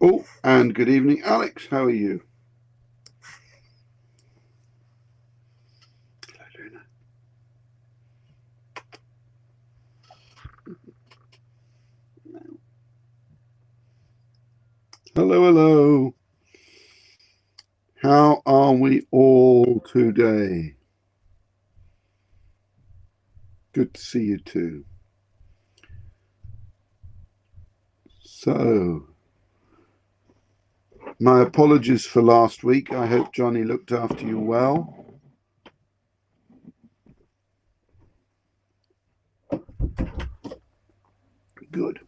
Oh, and good evening, Alex. How are you? Hello, hello. How are we all today? Good to see you too. So, my apologies for last week. I hope Johnny looked after you well. Good.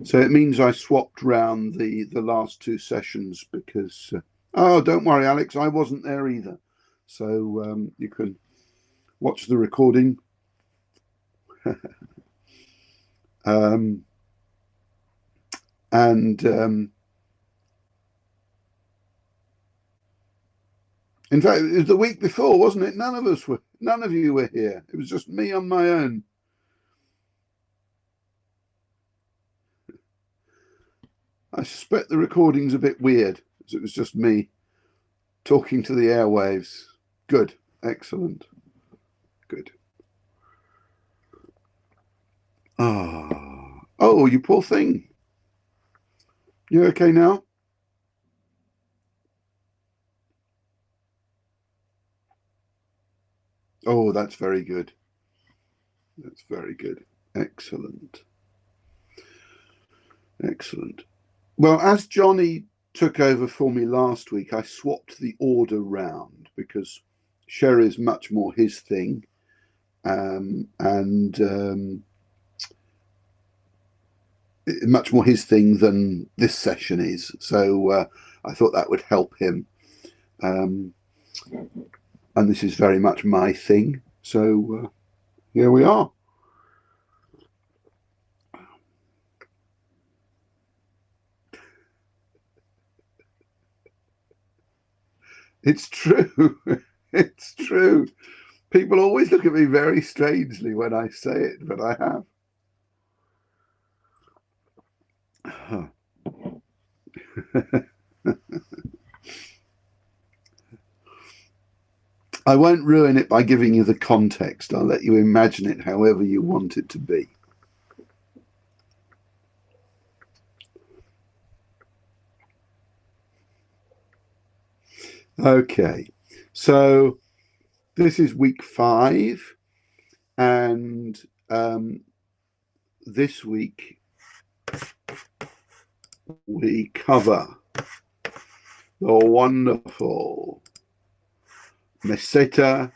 So it means I swapped round the last two sessions because oh, don't worry, Alex, I wasn't there either. So you can watch the recording. And in fact, it was the week before, wasn't it? None of you were here. It was just me on my own. I suspect the recording's a bit weird, as it was just me talking to the airwaves. Good, excellent, good. Oh, you poor thing. You okay now? Oh, that's very good. That's very good. Excellent. Excellent. Well, as Johnny took over for me last week, I swapped the order round because Sherry is much more his thing. And much more his thing than this session is. So I thought that would help him. And this is very much my thing. So here we are. It's true. It's true. People always look at me very strangely when I say it, but I have. I won't ruin it by giving you the context. I'll let you imagine it however you want it to be. Okay, so this is week 5, and this week we cover the wonderful Meseta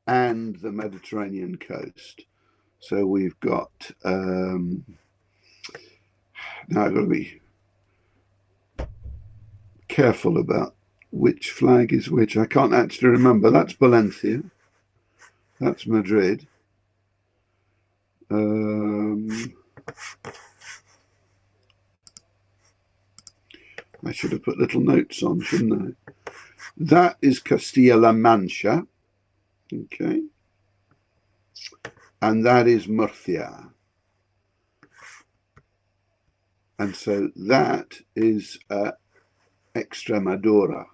and the Mediterranean coast. So we've got now I've got to be careful about which flag is which. I can't actually remember. That's Valencia. That's Madrid. I should have put little notes on, shouldn't I? That is Castilla-La Mancha. Okay. And that is Murcia. And so that is Extremadura.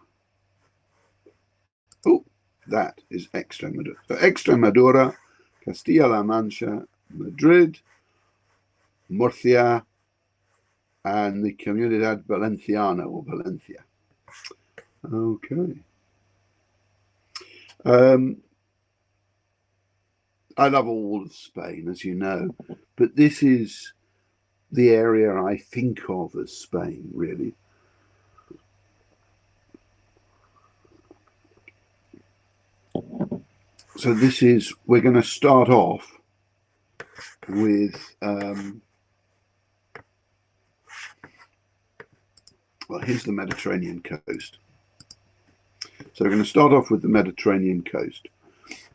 Oh, that is Extremadura. So Extremadura, Castilla-La Mancha, Madrid, Murcia, and the Comunidad Valenciana or Valencia. Okay. I love all of Spain, as you know, but this is the area I think of as Spain, really. So this is, we're going to start off with, well, here's the Mediterranean coast. So we're going to start off with the Mediterranean coast.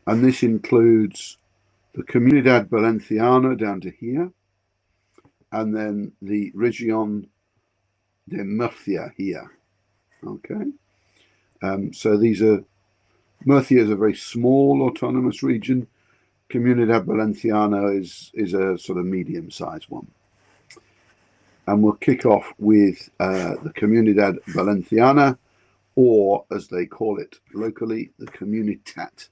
And this includes the Comunidad Valenciana down to here, and then the Región de Murcia here. Okay. So these are, Murcia is a very small autonomous region. Comunidad Valenciana is a sort of medium-sized one. and we'll kick off with the Comunidad Valenciana, or as they call it locally, the Comunitat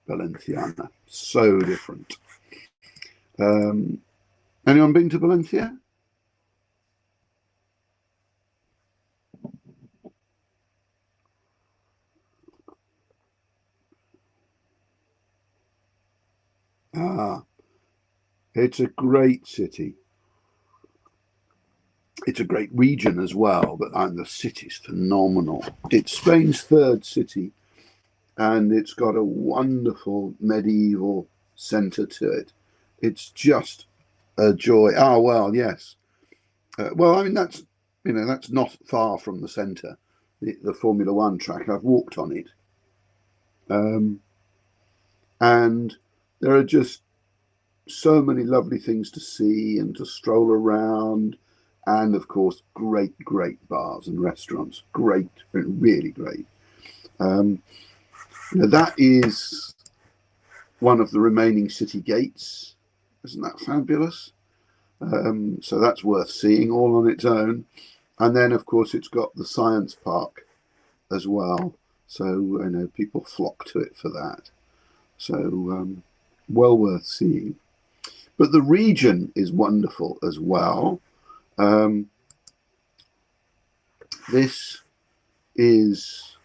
Valenciana. So different. Anyone been to Valencia? It's a great city. It's a great region as well, but the city's phenomenal. It's Spain's third city, and it's got a wonderful medieval centre to it. It's just a joy. Oh well, yes. Well, I mean that's not far from the centre, the Formula One track. I've walked on it, and there are just so many lovely things to see and to stroll around, and of course, great bars and restaurants. Great, really great. That is one of the remaining city gates. Isn't that fabulous? So that's worth seeing all on its own. And then, of course, it's got the science park as well. So, people flock to it for that. So, well worth seeing. But the region is wonderful as well. This is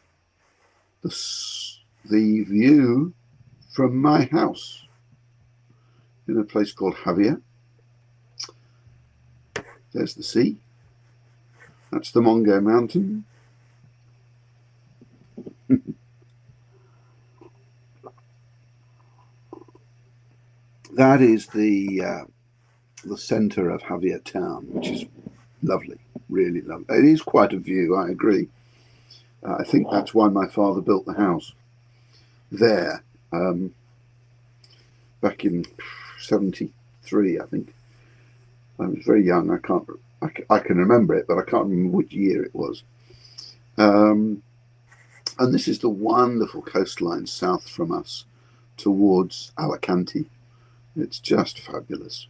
the view from my house in a place called Javier. There's the sea. That's the Mongo Mountain. That is the centre of Javier town, which is lovely, really lovely. It is quite a view, I agree. I think that's why my father built the house there back in '73, I think. I was very young. I can remember it, but I can't remember which year it was. And this is the wonderful coastline south from us towards Alicante. It's just fabulous.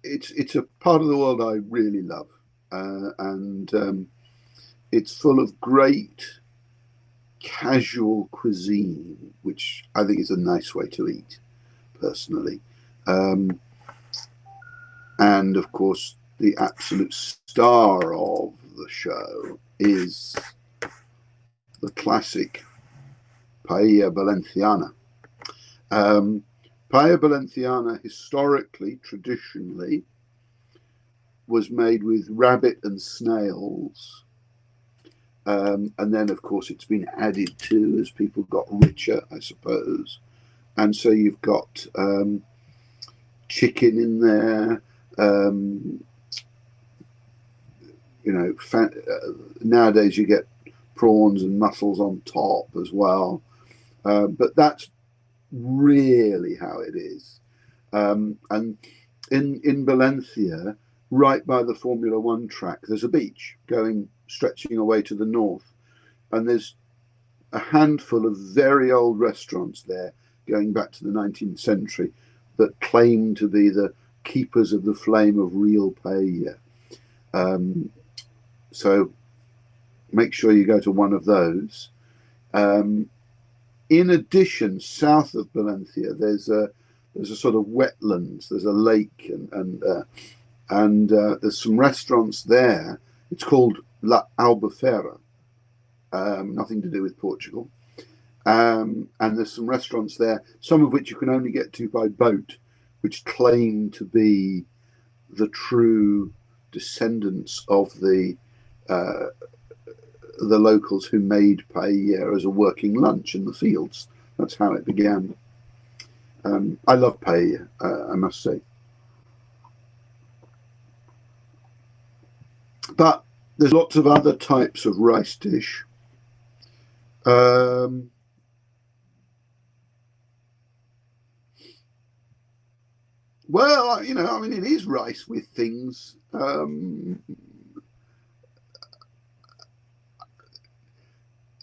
It's a part of the world I really love, and it's full of great casual cuisine, which I think is a nice way to eat, personally. And of course, the absolute star of the show is the classic Paella Valenciana. Paella Valenciana, historically, traditionally, was made with rabbit and snails. And then, of course, it's been added to as people got richer, I suppose. And so you've got chicken in there. Nowadays you get prawns and mussels on top as well. But that's really how it is. And in Valencia, right by the Formula One track, there's a beach stretching away to the north, and there's a handful of very old restaurants there going back to the 19th century that claim to be the keepers of the flame of real paella. So make sure you go to one of those. In addition, south of Valencia, there's a sort of wetlands. There's a lake, and there's some restaurants there. It's called La Albufera, nothing to do with Portugal. And there's some restaurants there, some of which you can only get to by boat, which claim to be the true descendants of the locals who made paella as a working lunch in the fields. That's how it began. I love paella, I must say. But there's lots of other types of rice dish. Well, it is rice with things.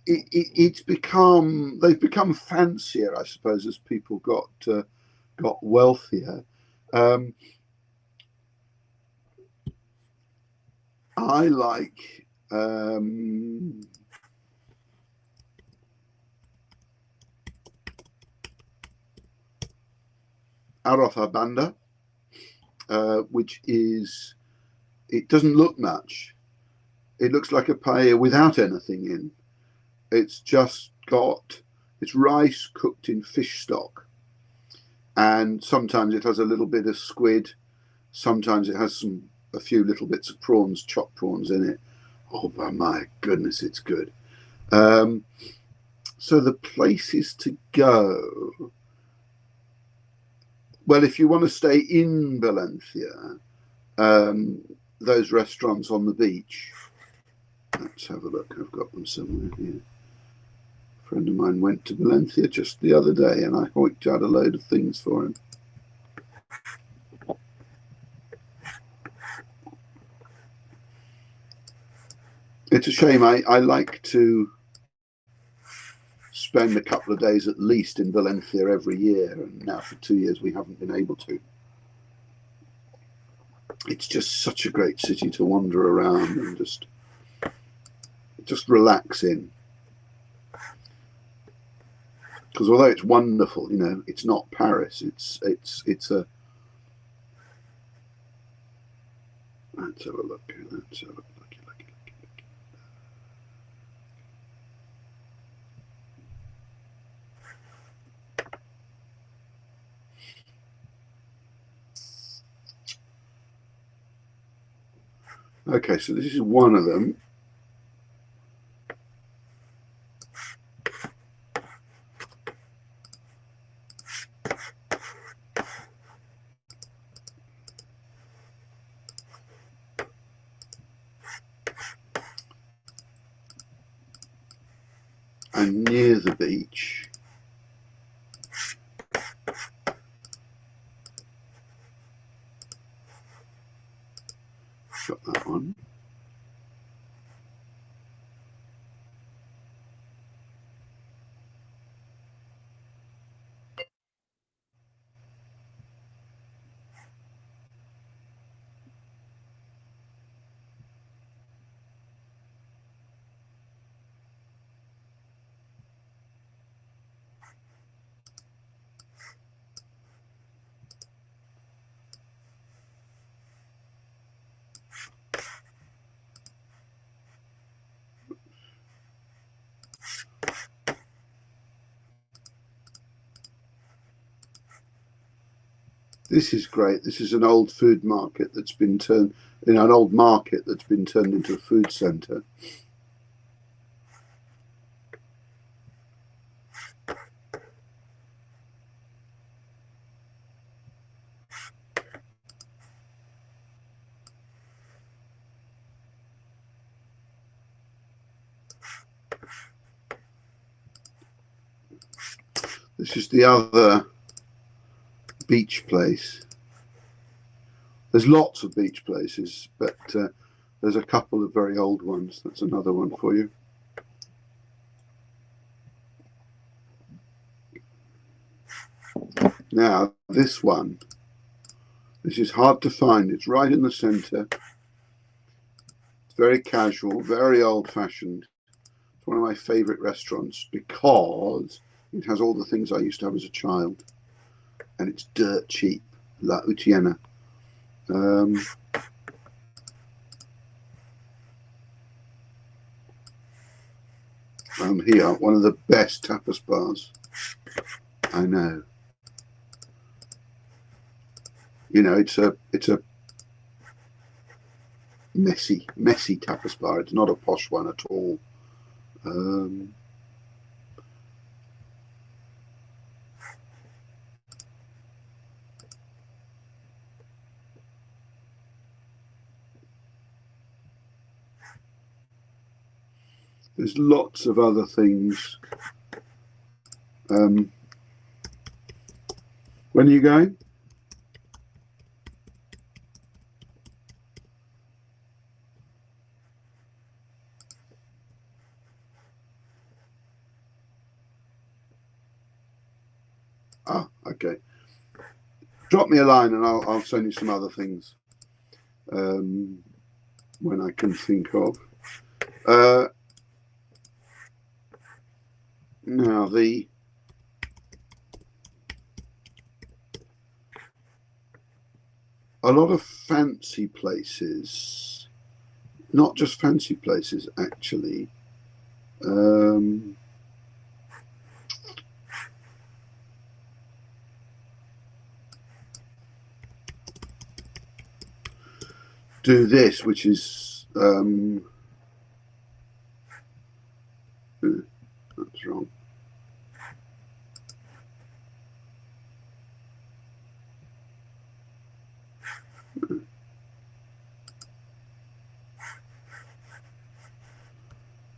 They've become fancier, I suppose, as people got wealthier. I like Arroz Banda, which is, it doesn't look much. It looks like a paella without anything in. It's just got, it's rice cooked in fish stock. And sometimes it has a little bit of squid. Sometimes it has a few little bits of prawns, chopped prawns in it. Oh, my goodness, it's good. So the places to go. Well, if you want to stay in Valencia, those restaurants on the beach. Let's have a look. I've got them somewhere here. A friend of mine went to Valencia just the other day, and I hoiked out a load of things for him. It's a shame. I like to spend a couple of days at least in Valencia every year, and now for 2 years we haven't been able to. It's just such a great city to wander around and just relax in. Because although it's wonderful, you know, it's not Paris. It's a. Let's have a look. Let's have a look. Okay, so this is one of them. And near the beach, got that one. This is great. This is an old food market that's been turned, you know, an old market that's been turned into a food centre. This is the other beach place. There's lots of beach places, but there's a couple of very old ones. That's another one for you. Now, this one, this is hard to find. It's right in the centre. It's very casual, very old-fashioned. It's one of my favourite restaurants because it has all the things I used to have as a child. And it's dirt cheap. La Utiena. Here, one of the best tapas bars. I know. You know, it's a messy tapas bar. It's not a posh one at all. There's lots of other things. When are you going? Ah, okay. Drop me a line and I'll send you some other things. when I can think of. Now a lot of fancy places, not just fancy places actually, do this, which is that's wrong.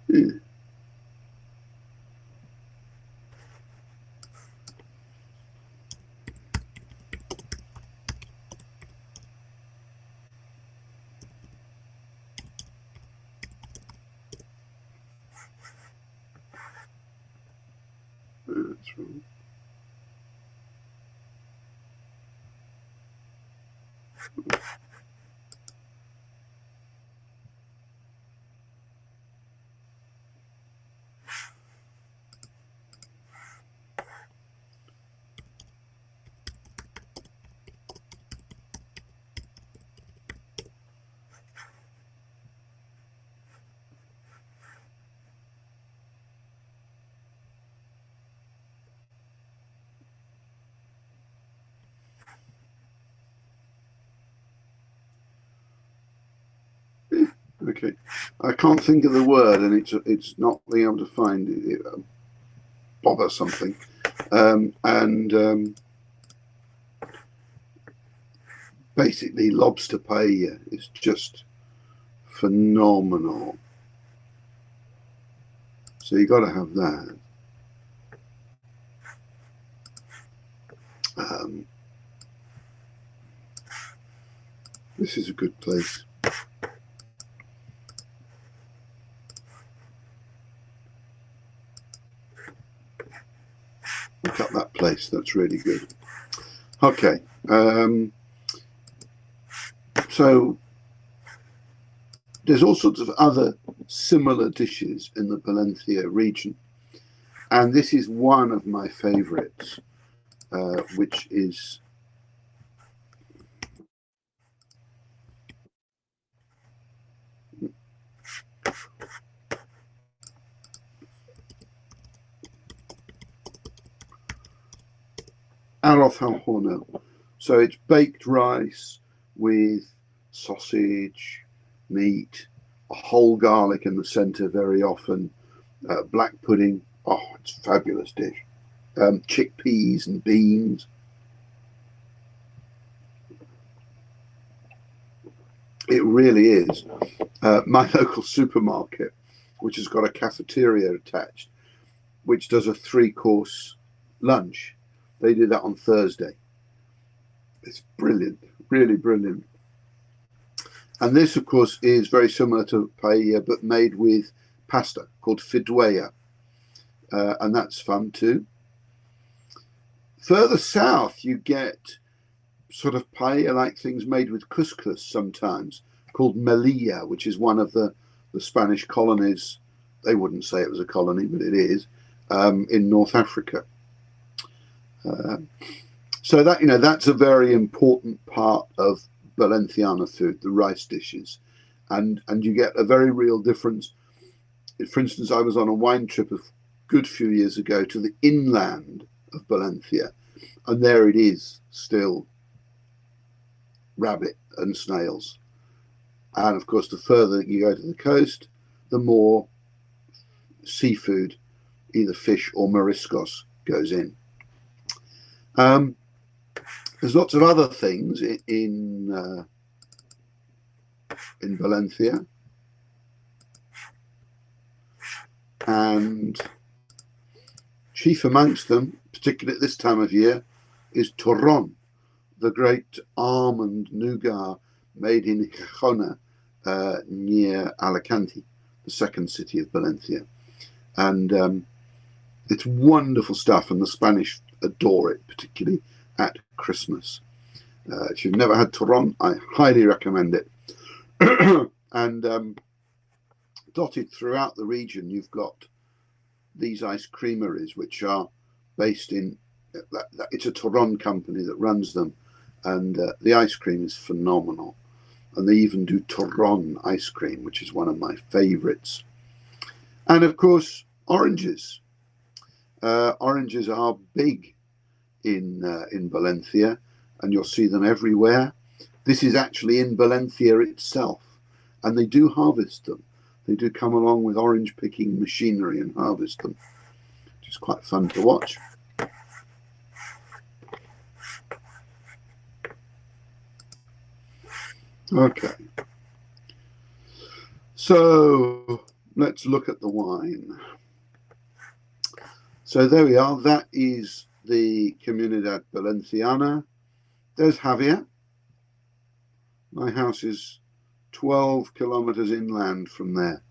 Yeah. That's wrong. Okay, I can't think of the word, and it's not being able to find it. Bother something, and basically lobster paella is just phenomenal. So you got to have that. This is a good place. Look up that place. That's really good. Okay. So there's all sorts of other similar dishes in the Valencia region, and this is one of my favorites, which is arroz al horno. So it's baked rice with sausage, meat, a whole garlic in the center very often, black pudding. Oh, it's a fabulous dish. Chickpeas and beans. It really is. My local supermarket, which has got a cafeteria attached, which does a 3-course lunch. They do that on Thursday. It's brilliant, really brilliant. And this, of course, is very similar to paella, but made with pasta called fideuà. And that's fun too. Further south, you get sort of paella-like things made with couscous sometimes, called Melilla, which is one of the Spanish colonies. They wouldn't say it was a colony, but it is, in North Africa. So that, that's a very important part of Valenciana food, the rice dishes, and you get a very real difference. For instance, I was on a wine trip a good few years ago to the inland of Valencia, and there it is still rabbit and snails. And of course, the further you go to the coast, the more seafood, either fish or mariscos, goes in. There's lots of other things in Valencia, and chief amongst them, particularly at this time of year, is turrón, the great almond nougat made in Gijona, near Alicante, the second city of Valencia. And it's wonderful stuff, and the Spanish adore it, particularly at Christmas. If you've never had turrón, I highly recommend it. And dotted throughout the region, you've got these ice creameries, which are based in, it's a Toron company that runs them. And the ice cream is phenomenal. And they even do Toron ice cream, which is one of my favorites. And of course, oranges. Oranges are big in Valencia, and you'll see them everywhere. This is actually in Valencia itself, and they do harvest them. They do come along with orange picking machinery and harvest them, which is quite fun to watch. Okay, so let's look at the wine. So there we are. That is the Comunidad Valenciana. There's Javier. My house is 12 kilometers inland from there.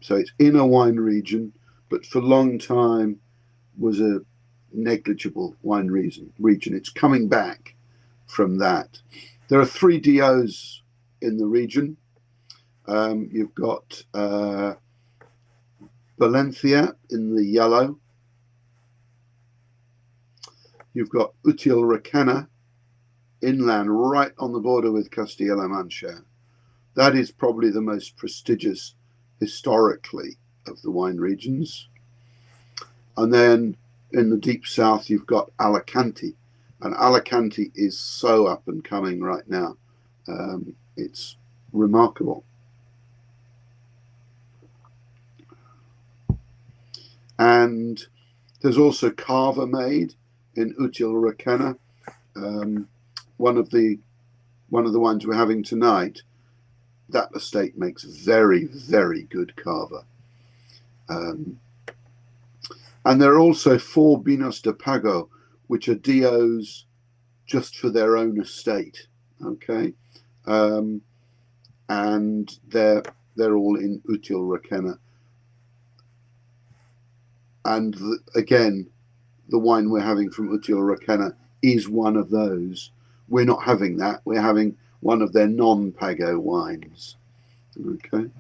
So it's in a wine region, but for a long time was a negligible wine region. It's coming back from that. There are 3 DOs in the region. You've got Valencia in the yellow. You've got Util Requena inland, right on the border with Castilla-La Mancha. That is probably the most prestigious historically of the wine regions. And then in the deep south, you've got Alicante. And Alicante is so up and coming right now. It's remarkable. And there's also cava made in Util Requena. One of the wines we're having tonight, that estate makes very, very good cava. And there are also 4 Vinos de Pago, which are DOs just for their own estate. Okay, and they're all in Util Requena. And again, the wine we're having from Util Requena is one of those. We're not having that. We're having one of their non-Pago wines. Okay,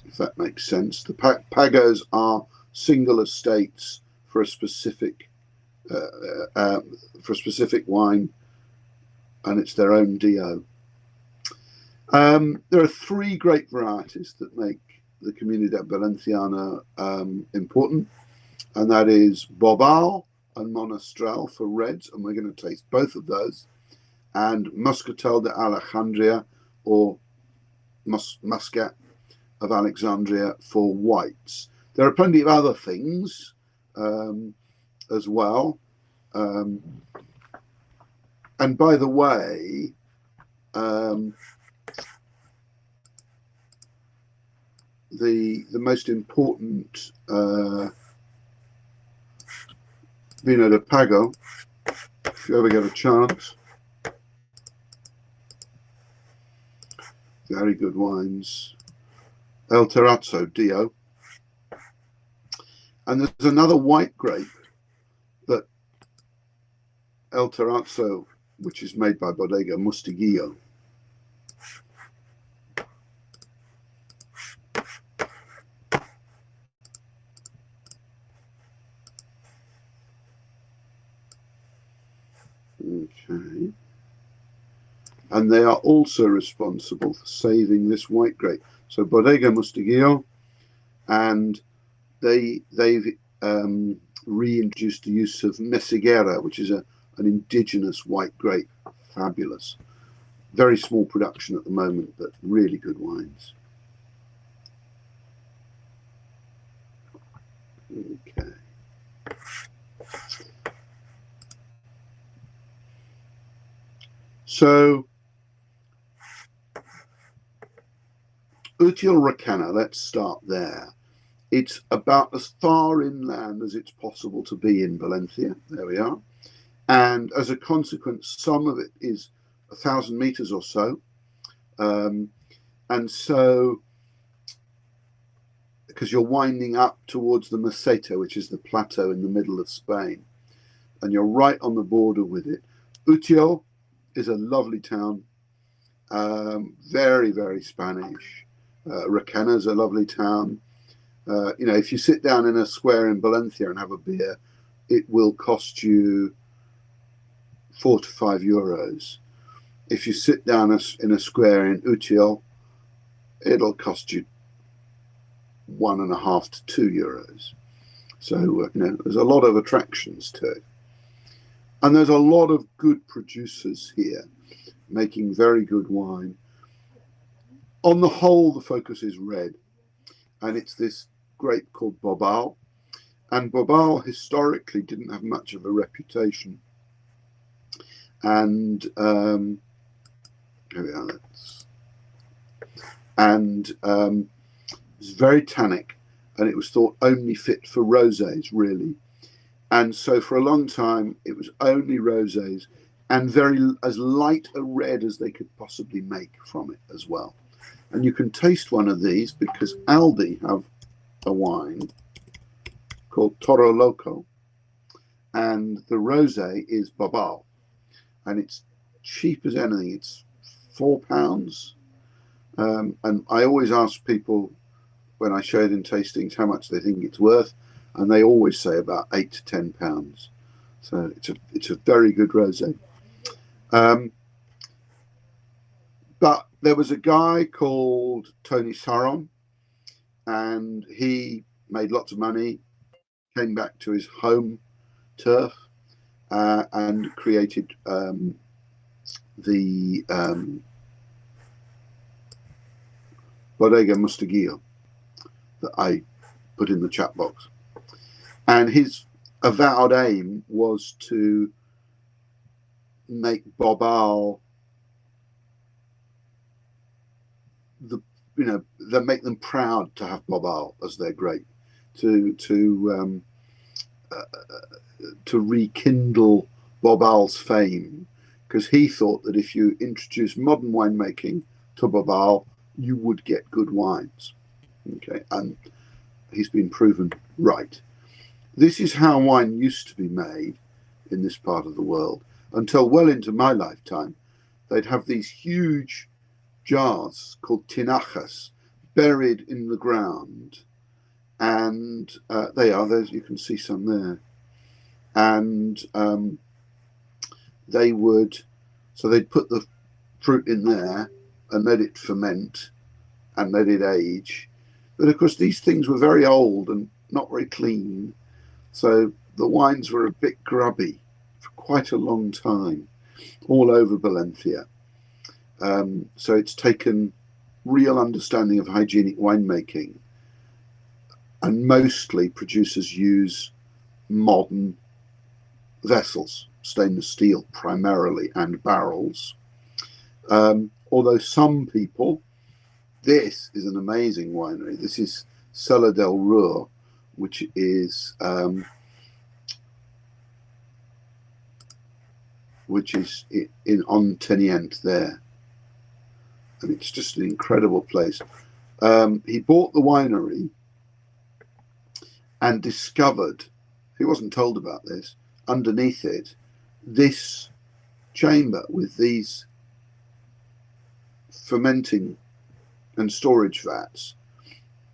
if that makes sense. The Pagos are single estates for a specific wine, and it's their own DO. There are 3 grape varieties that make the Comunidad Valenciana important, and that is Bobal and Monastrell for reds, and we're going to taste both of those, and Muscatel de Alejandria, or Muscat of Alexandria, for whites. There are plenty of other things as well. And by the way, the most important Vino de Pago, if you ever get a chance, very good wines, El Terrazzo DO. And there's another white grape that El Terrazzo, which is made by Bodega Mostiguillo. Okay. And they are also responsible for saving this white grape. So Bodega Mostiguillo, and they've reintroduced the use of Mesiguera, which is an indigenous white grape. Fabulous. Very small production at the moment, but really good wines. Okay. So Util Requena, let's start there. It's about as far inland as it's possible to be in Valencia. There we are. And as a consequence, some of it is 1,000 meters or so. And so, because you're winding up towards the Meseta, which is the plateau in the middle of Spain, and you're right on the border with it. Utiel is a lovely town. Very, very Spanish. Requena is a lovely town. You know, if you sit down in a square in Valencia and have a beer, it will cost you €4 to €5. If you sit down in a square in Utiel, it'll cost you €1.5 to €2. So, you know, there's a lot of attractions to it. And there's a lot of good producers here making very good wine. On the whole, the focus is red. And it's this grape called Bobal. And Bobal historically didn't have much of a reputation. And here we are. And it's very tannic, and it was thought only fit for rosés, really. And so for a long time, it was only rosés, and as light a red as they could possibly make from it as well. And you can taste one of these because Aldi have a wine called Toro Loco, and the rosé is Bobal, and it's cheap as anything. It's £4. And I always ask people when I show it in tastings how much they think it's worth, and they always say about £8 to £10. So it's a very good rosé. But there was a guy called Tony Saron, and he made lots of money, came back to his home turf, and created the Bodega Mustaguillo that I put in the chat box. And his avowed aim was to make Bobal they make them proud to have Bobal as their grape, to rekindle Bobal's fame, because he thought that if you introduce modern winemaking to Bobal, you would get good wines. Okay, and he's been proven right. This is how wine used to be made in this part of the world until well into my lifetime. They'd have these huge jars called tinajas buried in the ground, and there's you can see some there, and they'd put the fruit in there and let it ferment and let it age. But of course these things were very old and not very clean, so the wines were a bit grubby for quite a long time all over Valencia. So it's taken real understanding of hygienic winemaking, and mostly producers use modern vessels, stainless steel primarily, and barrels. Although some people, this is an amazing winery. This is Sadler del Ruhr, which is on Teniente there. And it's just an incredible place. He bought the winery and discovered, he wasn't told about this, underneath it, this chamber with these fermenting and storage vats.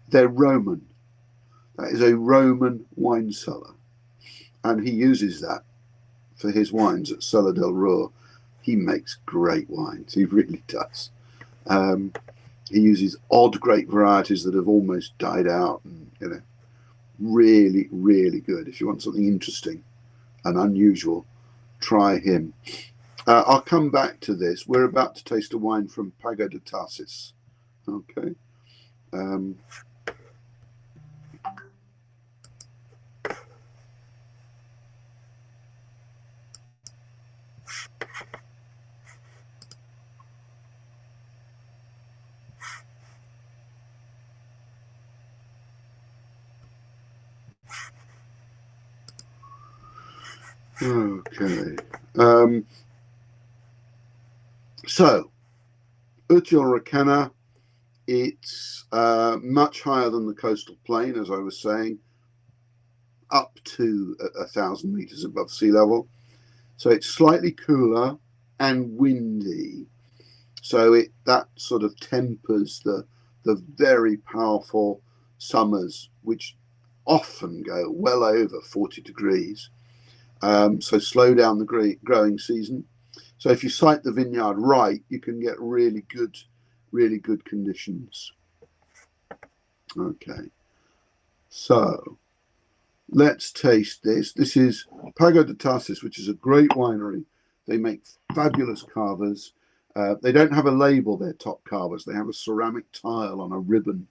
They're Roman. That is a Roman wine cellar. And he uses that for his wines at Sadler del Ruhr. He makes great wines. He really does. He uses odd grape varieties that have almost died out, and really, really good. If you want something interesting and unusual, try him. I'll come back to this. We're about to taste a wine from Pago de Tarsis. Okay. Okay. So, Utiel Requena, it's much higher than the coastal plain, as I was saying, up to 1,000 meters above sea level. So it's slightly cooler and windy. So that sort of tempers the very powerful summers, which often go well over 40 degrees. So slow down the growing season. So if you site the vineyard right, you can get really good conditions. Okay, so let's taste this. This is Pago de Tarsis, which is a great winery. They make fabulous cavas. They don't have a label, their top cavas. They have a ceramic tile on a ribbon.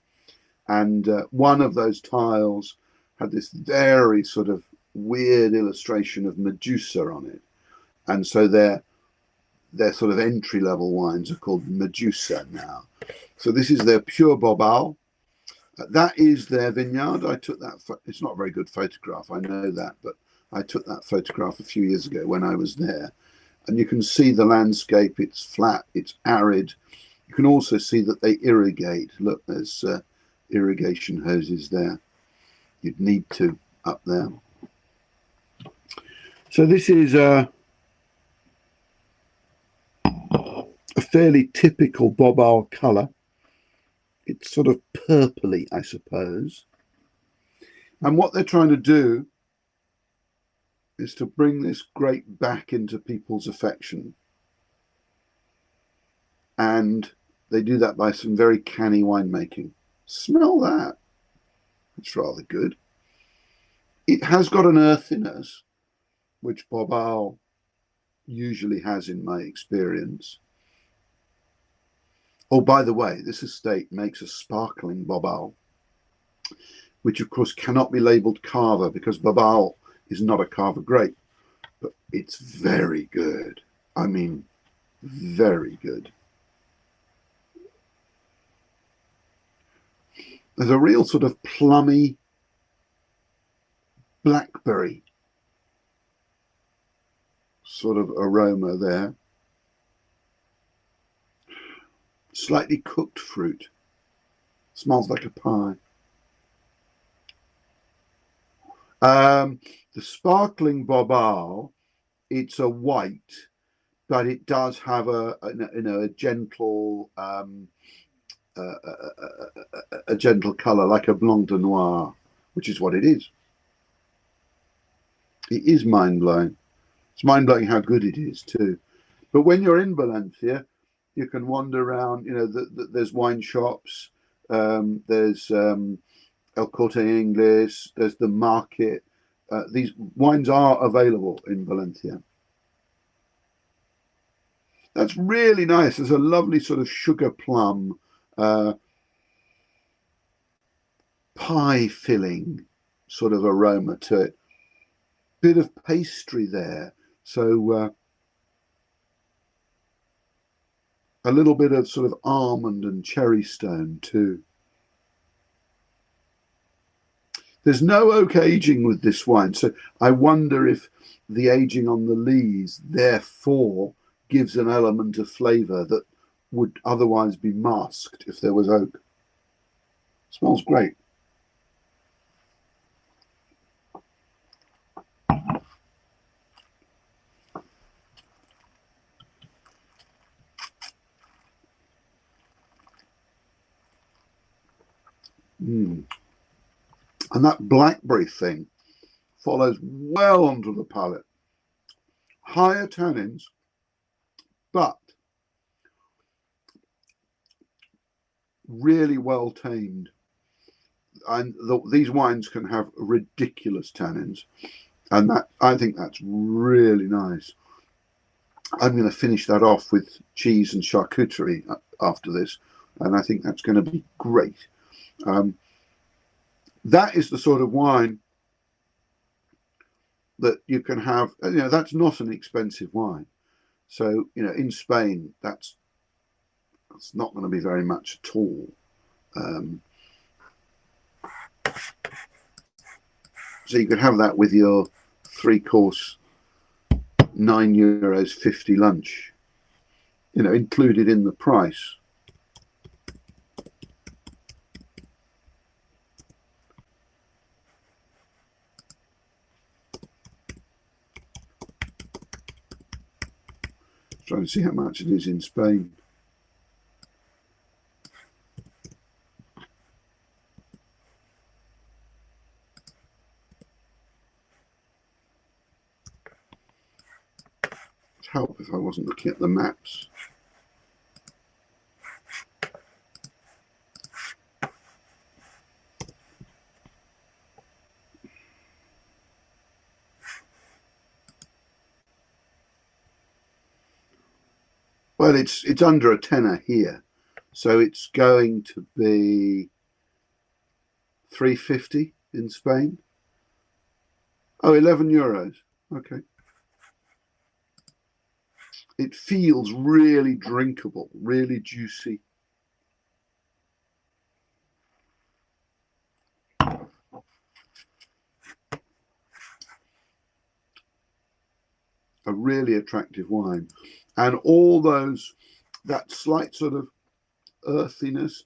And one of those tiles had this very sort of weird illustration of Medusa on it. And so their sort of entry-level wines are called Medusa now. So this is their pure Bobal. That is their vineyard. I took that. It's not a very good photograph, I know that, but I took that photograph a few years ago when I was there. And you can see the landscape. It's flat, it's arid. You can also see that they irrigate. Look, there's irrigation hoses there. You'd need to up there. So this is a fairly typical Bobal colour. It's sort of purpley, I suppose. And what they're trying to do is to bring this grape back into people's affection. And they do that by some very canny winemaking. Smell that. It's rather good. It has got an earthiness, which Bobal usually has in my experience. Oh, by the way, this estate makes a sparkling Bobal, which of course cannot be labelled Cava because Bobal is not a Cava grape, but it's very good. I mean, very good. There's a real sort of plummy blackberry sort of aroma there. Slightly cooked fruit. Smells like a pie. The sparkling Bobal, it's a white, but it does have a gentle a gentle colour, like a Blanc de Noir, which is what it is. It is mind-blowing. It's mind-blowing how good it is too. But when you're in Valencia, you can wander around. You know, there's wine shops. There's El Corte Inglés. There's the market. These wines are available in Valencia. That's really nice. There's a lovely sort of sugar plum pie filling sort of aroma to it. Bit of pastry there. So a little bit of sort of almond and cherry stone too. There's no oak aging with this wine, so I wonder if the aging on the lees therefore gives an element of flavour that would otherwise be masked if there was oak. Smells great. And that blackberry thing follows well onto the palate. Higher tannins, but really well tamed. And these wines can have ridiculous tannins, and that, I think that's really nice. I'm going to finish that off with cheese and charcuterie after this, and I think that's going to be great. That is the sort of wine that you can have. You know, that's not an expensive wine. So, you know, in Spain, that's not going to be very much at all. So you could have that with your 3-course €9.50 lunch, you know, included in the price. Trying to see how much it is in Spain. help if I wasn't looking at the maps. Well, it's under a tenner here, so it's going to be 3.50 in Spain. Oh, 11 euros. Okay. It feels really drinkable, really juicy. A really attractive wine. And all that slight sort of earthiness,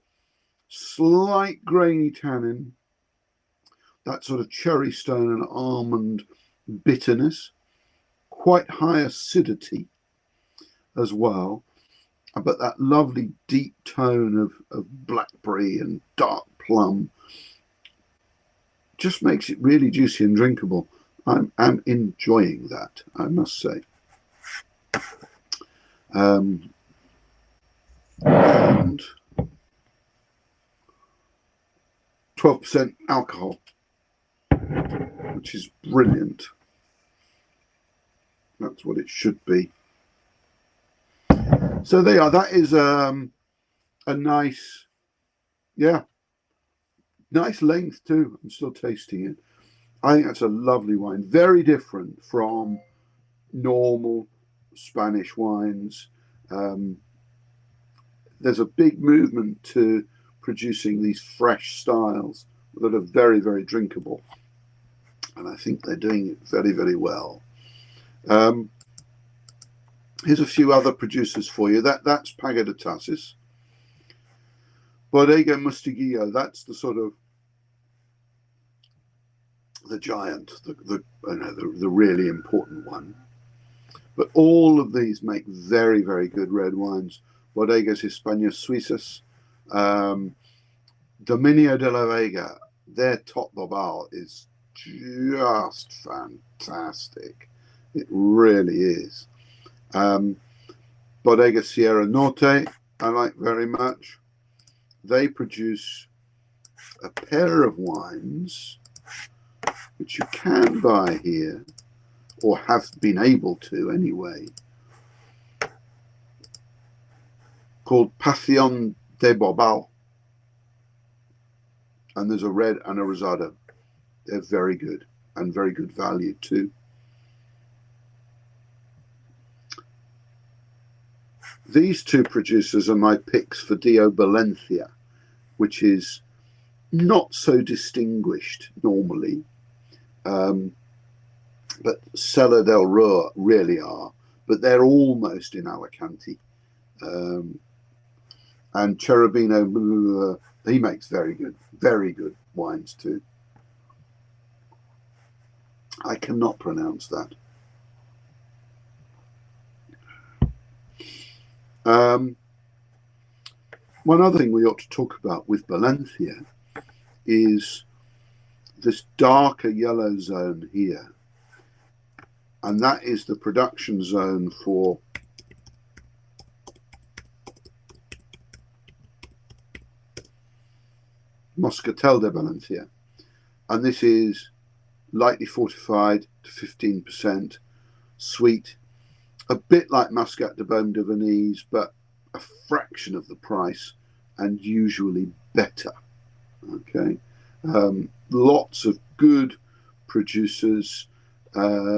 slight grainy tannin, that sort of cherry stone and almond bitterness, quite high acidity as well, but that lovely deep tone of blackberry and dark plum just makes it really juicy and drinkable. I'm enjoying that, I must say. And 12% alcohol, which is brilliant. That's what it should be. So they are. That is a nice, nice length too. I'm still tasting it. I think that's a lovely wine. Very different from normal Spanish wines. There's a big movement to producing these fresh styles that are very, very drinkable. And I think they're doing it very, very well. Here's a few other producers for you. That's Paga de Tassis. Bodega Mostiguillo, that's the sort of the giant, the really important one. But all of these make very, very good red wines. Bodegas Hispanias Suizas, Dominio de la Vega, their top Bobal is just fantastic. It really is. Bodega Sierra Norte, I like very much. They produce a pair of wines which you can buy here, or have been able to anyway, called Passion de Bobal. And there's a red and a rosado. They're very good and very good value too. These two producers are my picks for Dio Valencia, which is not so distinguished normally, but Cellar del Roa really are, but they're almost in Alicante. And Cherubino, he makes very good wines too. I cannot pronounce that. One other thing we ought to talk about with Valencia is this darker yellow zone here. And that is the production zone for Moscatel de Valencia. And this is lightly fortified to 15%, sweet, a bit like Muscat de Baume de Venise, but a fraction of the price and usually better. Okay, lots of good producers. They're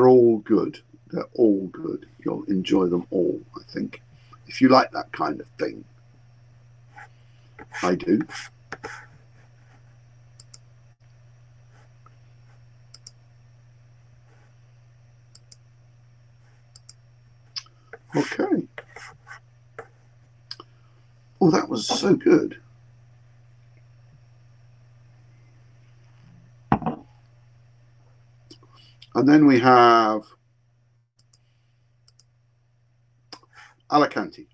all good. They're all good. You'll enjoy them all, I think, if you like that kind of thing. I do. Okay. Oh, that was so good. And then we have Alicante.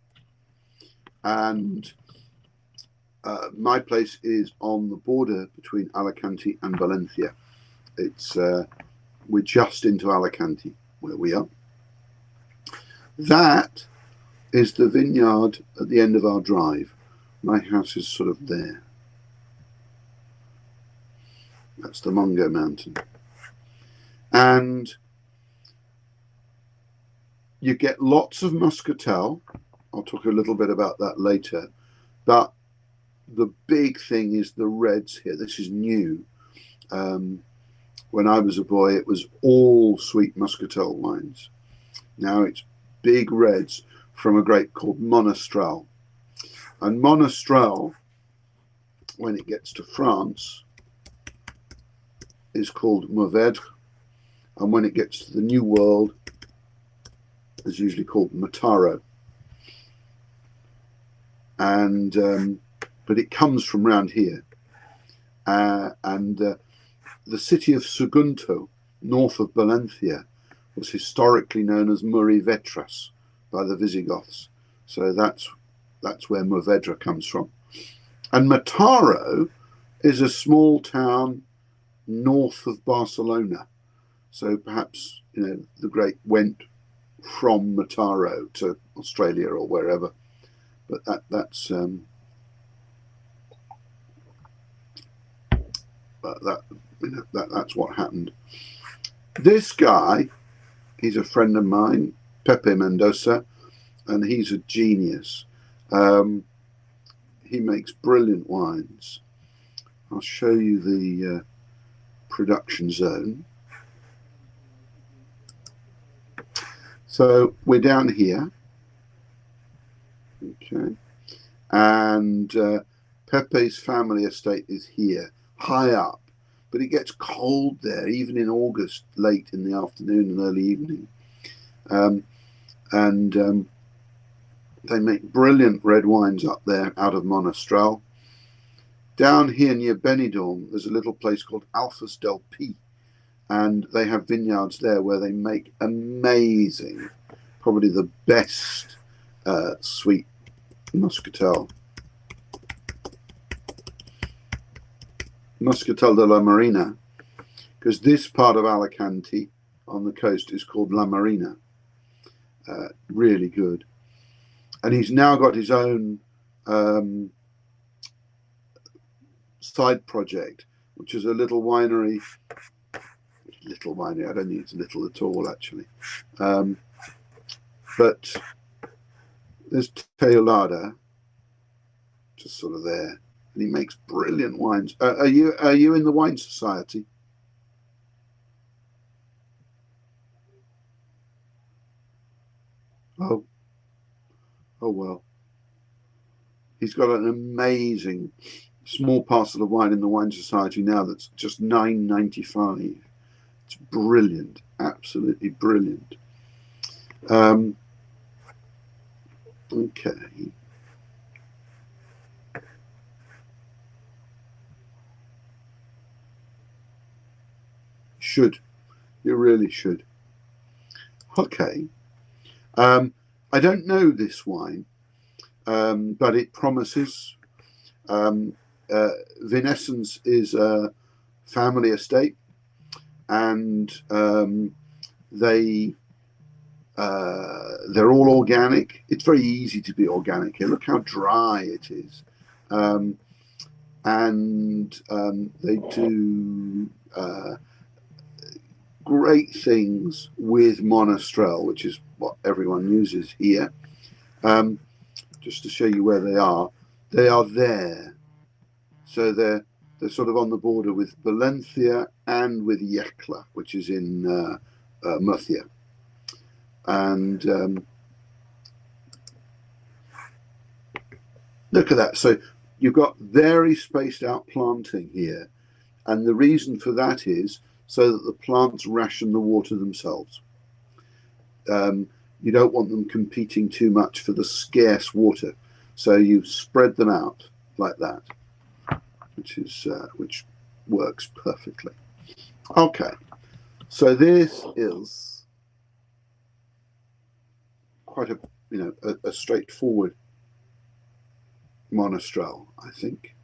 And my place is on the border between Alicante and Valencia. It's we're just into Alicante where we are. That is the vineyard at the end of our drive. My house is sort of there. That's the Mungo Mountain. And you get lots of muscatel. I'll talk a little bit about that later. But the big thing is the reds here. This is new. When I was a boy, it was all sweet muscatel wines. Now it's big reds from a grape called Monastrell. And Monastrell, when it gets to France, is called Mourvèdre. And when it gets to the New World, is usually called Mataro. And but it comes from round here. The city of Sagunto, north of Valencia, was historically known as Murivetras by the Visigoths. So that's where Mourvèdre comes from. And Mataro is a small town north of Barcelona. So perhaps, you know, the grape went from Mataro to Australia or wherever. But that's what happened. This guy, he's a friend of mine, Pepe Mendoza, and he's a genius. He makes brilliant wines. I'll show you the production zone. So we're down here. Okay. And Pepe's family estate is here, high up. But it gets cold there, even in August, late in the afternoon and early evening. They make brilliant red wines up there out of Monastrell. Down here near Benidorm, there's a little place called Alfas del Pi. And they have vineyards there where they make amazing, probably the best sweet muscatel. Muscatel de la Marina, because this part of Alicante on the coast is called La Marina. Really good. And he's now got his own side project, which is a little winery. Little winery, I don't think it's little at all, actually. But there's Teolada, just sort of there. And he makes brilliant wines. Are you in the wine society? Oh well. He's got an amazing small parcel of wine in the wine society now that's just $9.95. It's brilliant, absolutely brilliant. Okay. You really should. Okay. I don't know this wine, but it promises. Vinescence is a family estate, and they're all organic. It's very easy to be organic here. Look how dry it is. They do great things with Monastrell, which is what everyone uses here. Just to show you where they are there. So they're sort of on the border with Valencia and with Yecla, which is in Murcia. And look at that. So you've got very spaced out planting here. And the reason for that is so that the plants ration the water themselves. You don't want them competing too much for the scarce water. So you spread them out like that, which works perfectly. Okay, so this is quite a straightforward Monastrell, I think.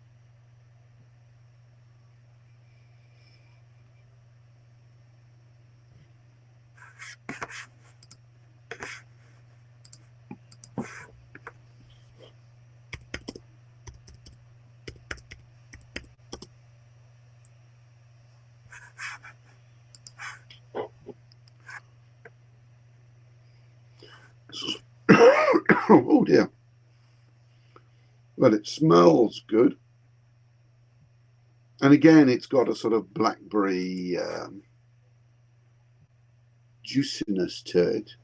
Oh dear. Well, it smells good. And again, it's got a sort of blackberry juiciness to it.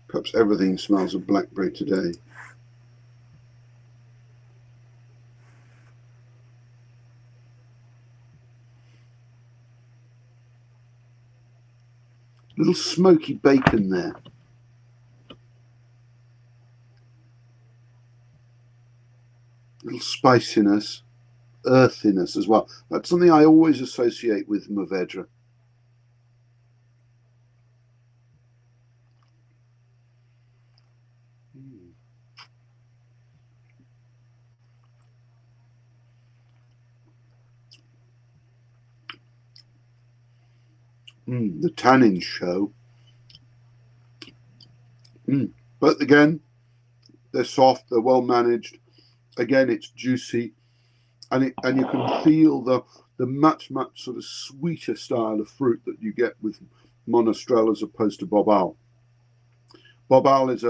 Perhaps everything smells of blackberry today. Little smoky bacon there. Little spiciness, earthiness as well. That's something I always associate with Mourvedre. The tannins show. But again, they're soft, they're well managed. Again, it's juicy, and you can feel the much sort of sweeter style of fruit that you get with Monastrell as opposed to Bobal. Bobal is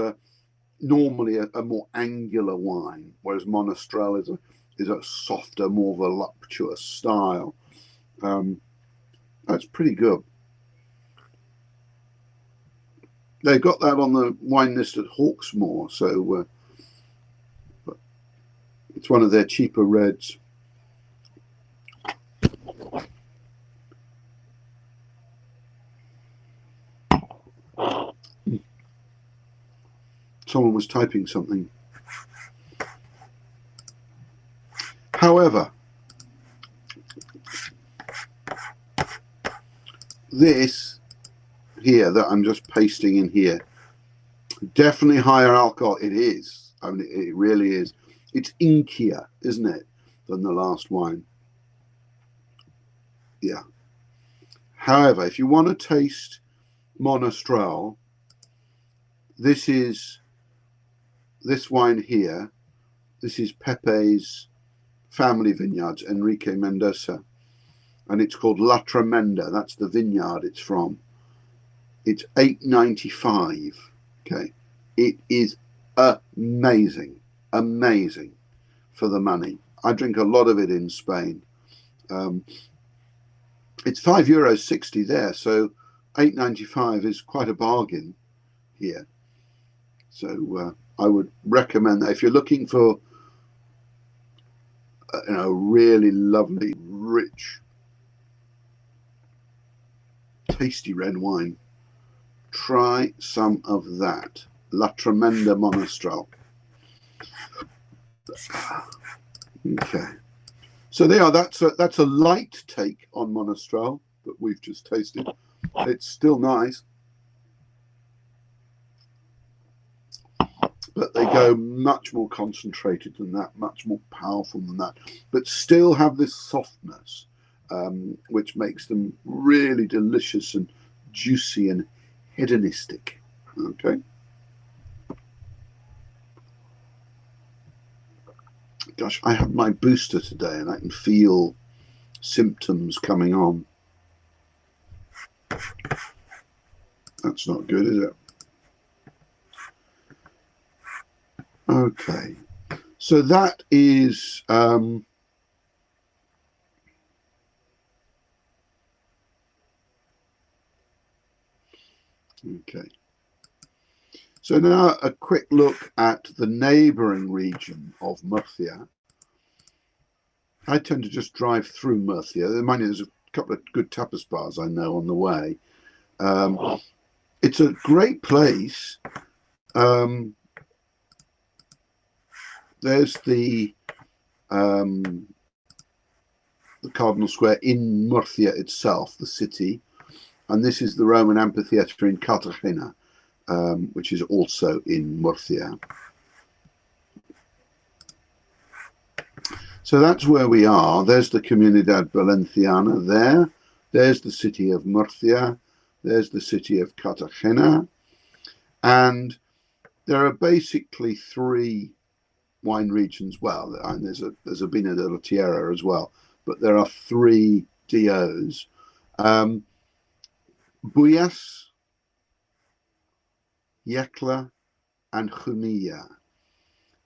normally a more angular wine, whereas Monastrell is a softer, more voluptuous style. That's pretty good. They got that on the wine list at Hawksmoor, so it's one of their cheaper reds. Someone was typing something. However, this here that I'm just pasting in here, definitely higher alcohol. It is. I mean, it really is. It's inkier, isn't it, than the last wine? Yeah. However, if you want to taste Monastrell, this wine here. This is Pepe's family vineyards, Enrique Mendoza, and it's called La Tremenda. That's the vineyard it's from. It's $8.95. Okay, it is amazing for the money. I drink a lot of it in Spain. It's €5.60 there, so $8.95 is quite a bargain here. So I would recommend that if you're looking for really lovely, rich, tasty red wine, try some of that. La Tremenda Monastrell. Okay, so there are. That's a light take on Monastrell that we've just tasted. It's still nice, but they go much more concentrated than that, much more powerful than that, but still have this softness, which makes them really delicious and juicy and hedonistic. Okay. Gosh, I have my booster today and I can feel symptoms coming on. That's not good, is it? Okay, so that is okay. So now a quick look at the neighbouring region of Murcia. I tend to just drive through Murcia. Mind you, there's a couple of good tapas bars I know on the way. It's a great place. There's the Cardinal Square in Murcia itself, the city, and this is the Roman amphitheatre in Cartagena, which is also in Murcia. So that's where we are. There's the Comunidad Valenciana there. There's the city of Murcia. There's the city of Cartagena. And there are basically 3 wine regions. Well, and there's a Vina de la Tierra as well, but there are 3 DOs. Buyas, Yecla, and Jumilla.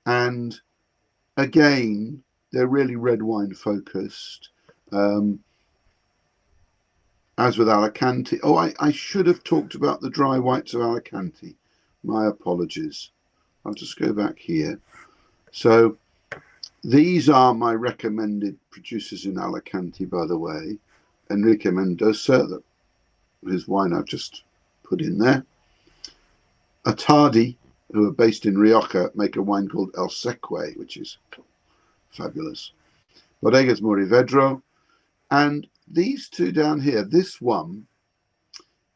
And again, they're really red wine focused. As with Alicante. Oh, I should have talked about the dry whites of Alicante. My apologies. I'll just go back here. So these are my recommended producers in Alicante, by the way. Enrique Mendoza, his wine I've just put in there. Atadi, who are based in Rioja, make a wine called El Seque, which is fabulous. Bodegas Morivedro. And these 2 down here, this one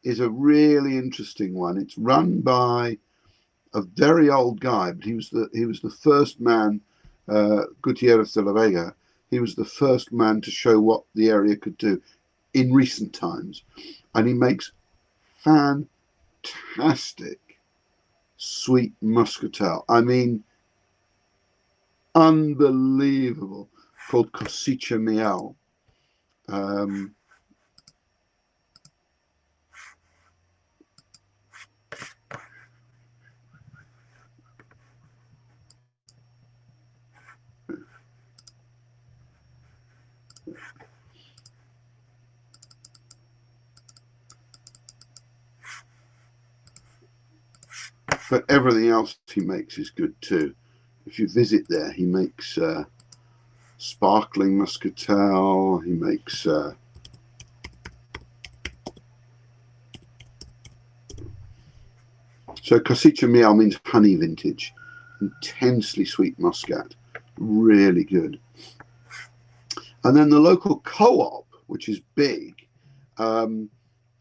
is a really interesting one. It's run by a very old guy, but he was the first man, Gutierrez de la Vega. He was the first man to show what the area could do in recent times, and he makes fantastic sweet muscatel. I mean, unbelievable. Called Cosecha Miel. But everything else he makes is good too. If you visit there, he makes sparkling muscatel. He makes so Cosecha Miel means honey vintage, intensely sweet muscat, really good. And then the local co-op, which is big,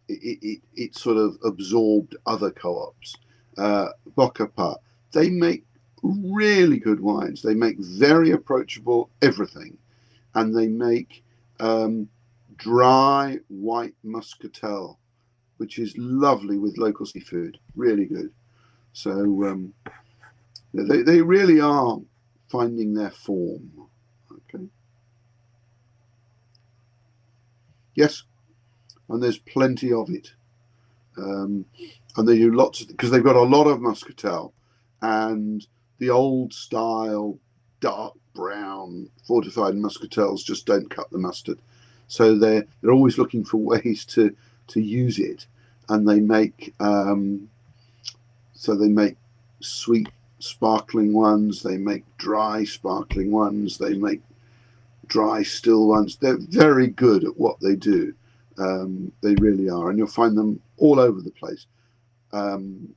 it sort of absorbed other co-ops. Bocapa, they make really good wines. They make very approachable everything, and they make dry white muscatel, which is lovely with local seafood. Really good. So they really are finding their form. Okay. Yes, and there's plenty of it. And they do lots of, because they've got a lot of muscatel, and the old style dark brown fortified muscatels just don't cut the mustard. So they're always looking for ways to use it, and they make sweet sparkling ones, they make dry sparkling ones, they make dry still ones. They're very good at what they do. They really are, and you'll find them all over the place. And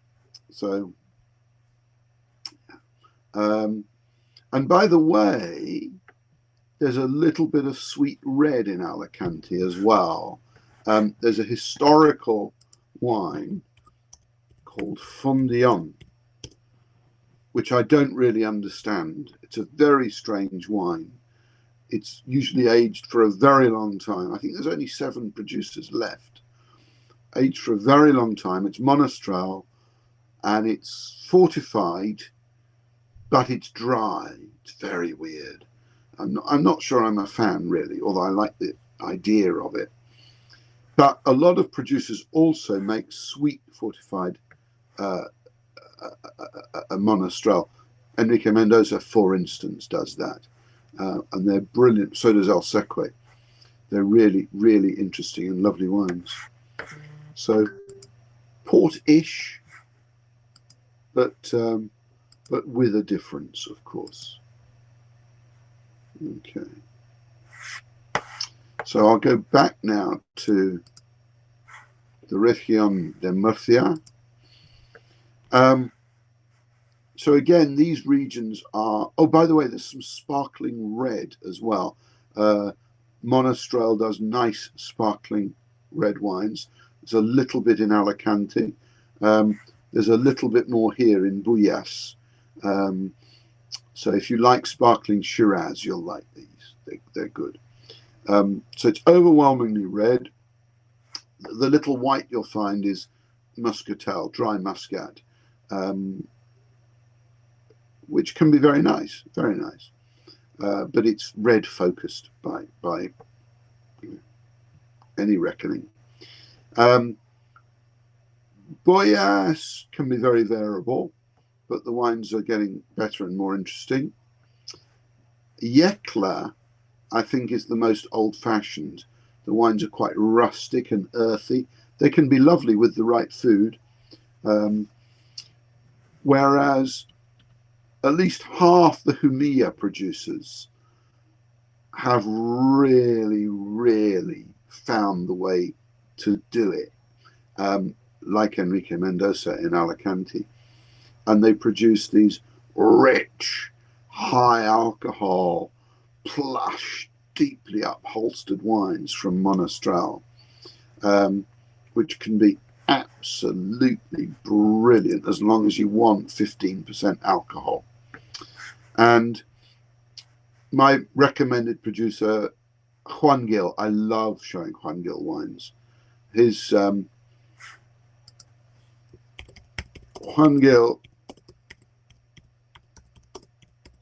by the way, there's a little bit of sweet red in Alicante as well. There's a historical wine called Fondion, which I don't really understand. It's a very strange wine. It's usually aged for a very long time. I think there's only 7 producers left. Aged for a very long time. It's monastrell, and it's fortified, but it's dry. It's very weird. I'm not sure I'm a fan, really, although I like the idea of it. But a lot of producers also make sweet fortified a monastrell. Enrique Mendoza, for instance, does that. And they're brilliant. So does El Seque. They're really, really interesting and lovely wines. So port-ish, but with a difference, of course. Okay. So I'll go back now to the Región de Murcia. So again, these regions are, oh, by the way, there's some sparkling red as well. Monastrell does nice sparkling red wines. There's a little bit in Alicante. There's a little bit more here in Buyas. So if you like sparkling Shiraz, you'll like these. They're good. So it's overwhelmingly red. The little white you'll find is muscatel, dry muscat, which can be very nice, very nice. But it's red focused by any reckoning. Boyas can be very variable, but the wines are getting better and more interesting. Yekla, I think, is the most old-fashioned. The wines are quite rustic and earthy. They can be lovely with the right food, whereas at least half the Humilla producers have really, really found the way to do it, like Enrique Mendoza in Alicante. And they produce these rich, high alcohol, plush, deeply upholstered wines from Monastral, which can be absolutely brilliant as long as you want 15% alcohol. And my recommended producer, Juan Gil, I love showing Juan Gil wines. His Juan Gil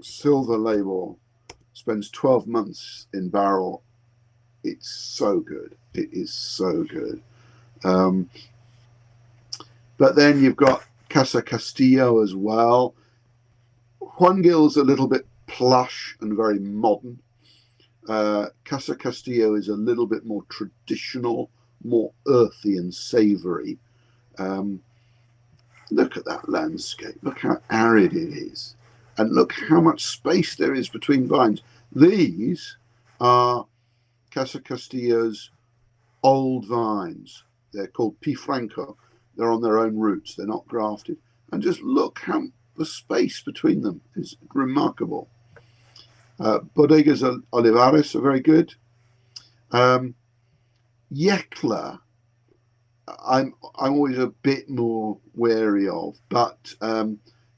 silver label spends 12 months in barrel. It's so good. It is so good. But then you've got Casa Castillo as well. Juan Gil's a little bit plush and very modern. Casa Castillo is a little bit more traditional, more earthy and savoury. Look at that landscape. Look how arid it is. And look how much space there is between vines. These are Casa Castillo's old vines. They're called P. Franco. They're on their own roots. They're not grafted. And just look how the space between them is remarkable. Bodegas Olivares are very good. Yekla, I'm always a bit more wary of, but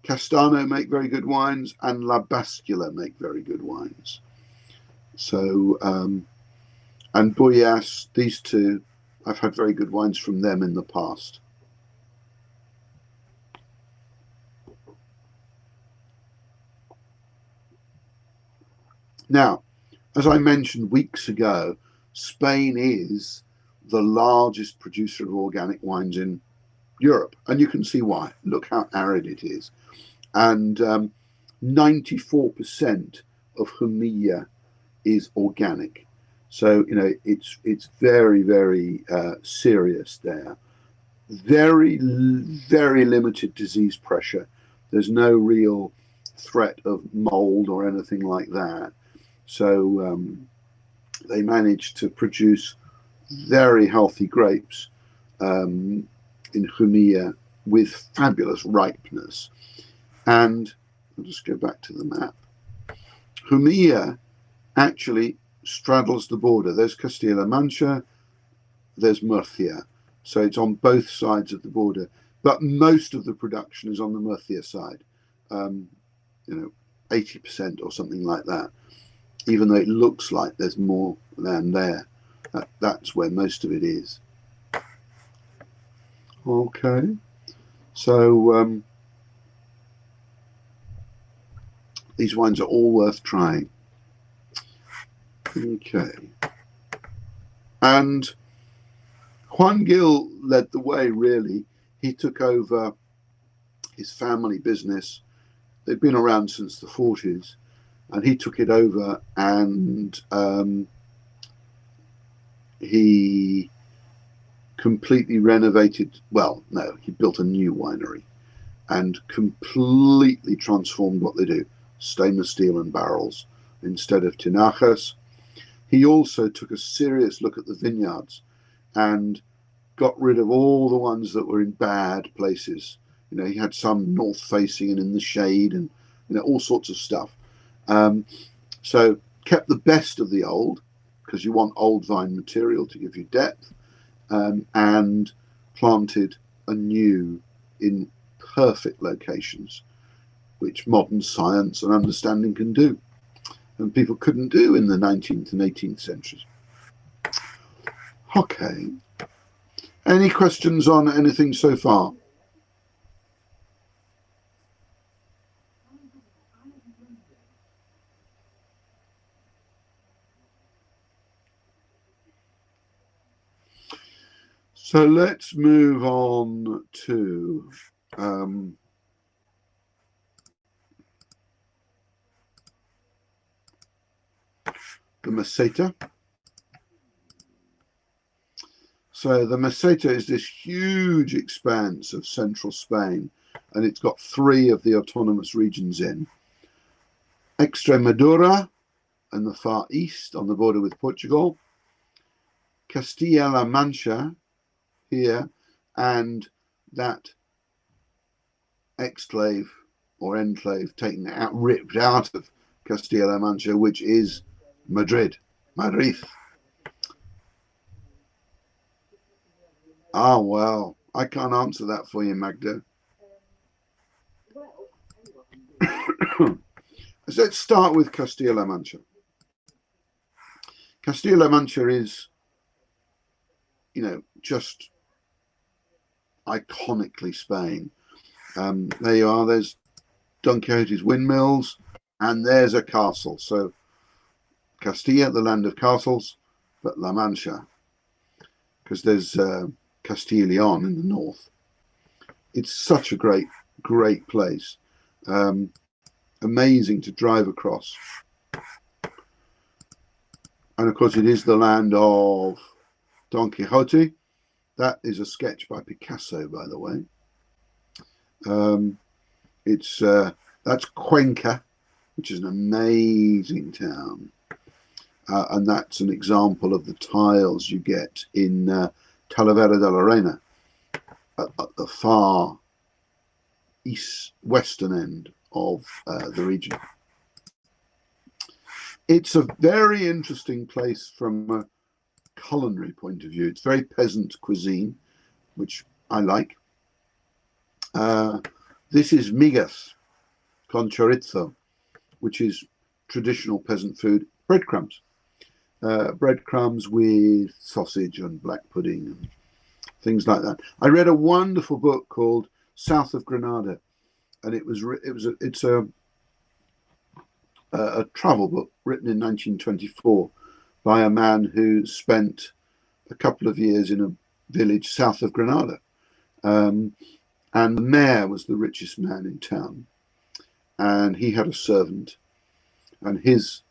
Castano make very good wines, and La Bascula make very good wines. So, and Boyas, these two, I've had very good wines from them in the past. Now, as I mentioned weeks ago, Spain is the largest producer of organic wines in Europe, and you can see why. Look how arid it is. And 94% of Humilla is organic. So, you know, it's very, very serious there. Very, very limited disease pressure. There's no real threat of mold or anything like that. So they managed to produce very healthy grapes in Humilla with fabulous ripeness. And I'll just go back to the map. Humilla actually straddles the border. There's Castilla-La Mancha, there's Murcia. So it's on both sides of the border. But most of the production is on the Murcia side, 80% or something like that. Even though it looks like there's more land there, that's where most of it is. Okay, so these wines are all worth trying. Okay, and Juan Gil led the way, really. He took over his family business. They'd been around since the 40s. And he took it over, and he completely renovated. Well, no, he built a new winery and completely transformed what they do. Stainless steel and barrels instead of tinajas. He also took a serious look at the vineyards and got rid of all the ones that were in bad places. You know, he had some north facing and in the shade and, you know, all sorts of stuff. So kept the best of the old, because you want old vine material to give you depth, and planted anew in perfect locations. which modern science and understanding can do, and people couldn't do in the 19th and 18th centuries. Okay. Any questions on anything so far? So let's move on to the Meseta. So the Meseta is this huge expanse of central Spain, and it's got 3 of the autonomous regions in. Extremadura in the far east on the border with Portugal, Castilla-La Mancha here, and that exclave or enclave taken out, ripped out of Castilla-La Mancha, which is Madrid. Ah, well, I can't answer that for you, Magda. So let's start with Castilla-La Mancha. Castilla-La Mancha is, just iconically Spain. There you are. There's Don Quixote's windmills, and there's a castle. So Castilla, the land of castles, but La Mancha, because there's Castilla y León in the north. It's such a great place. Amazing to drive across. And of course, it is the land of Don Quixote. That is a sketch by Picasso, by the way. That's Cuenca, which is an amazing town. And that's an example of the tiles you get in Talavera de la Reina at the far western end of the region. It's a very interesting place from a culinary point of view. It's very peasant cuisine, which I like. This is migas con chorizo, which is traditional peasant food, breadcrumbs. Breadcrumbs with sausage and black pudding and things like that. I read a wonderful book called South of Granada, and it's a travel book written in 1924 by a man who spent a couple of years in a village south of Granada. And the mayor was the richest man in town. And he had a servant. And his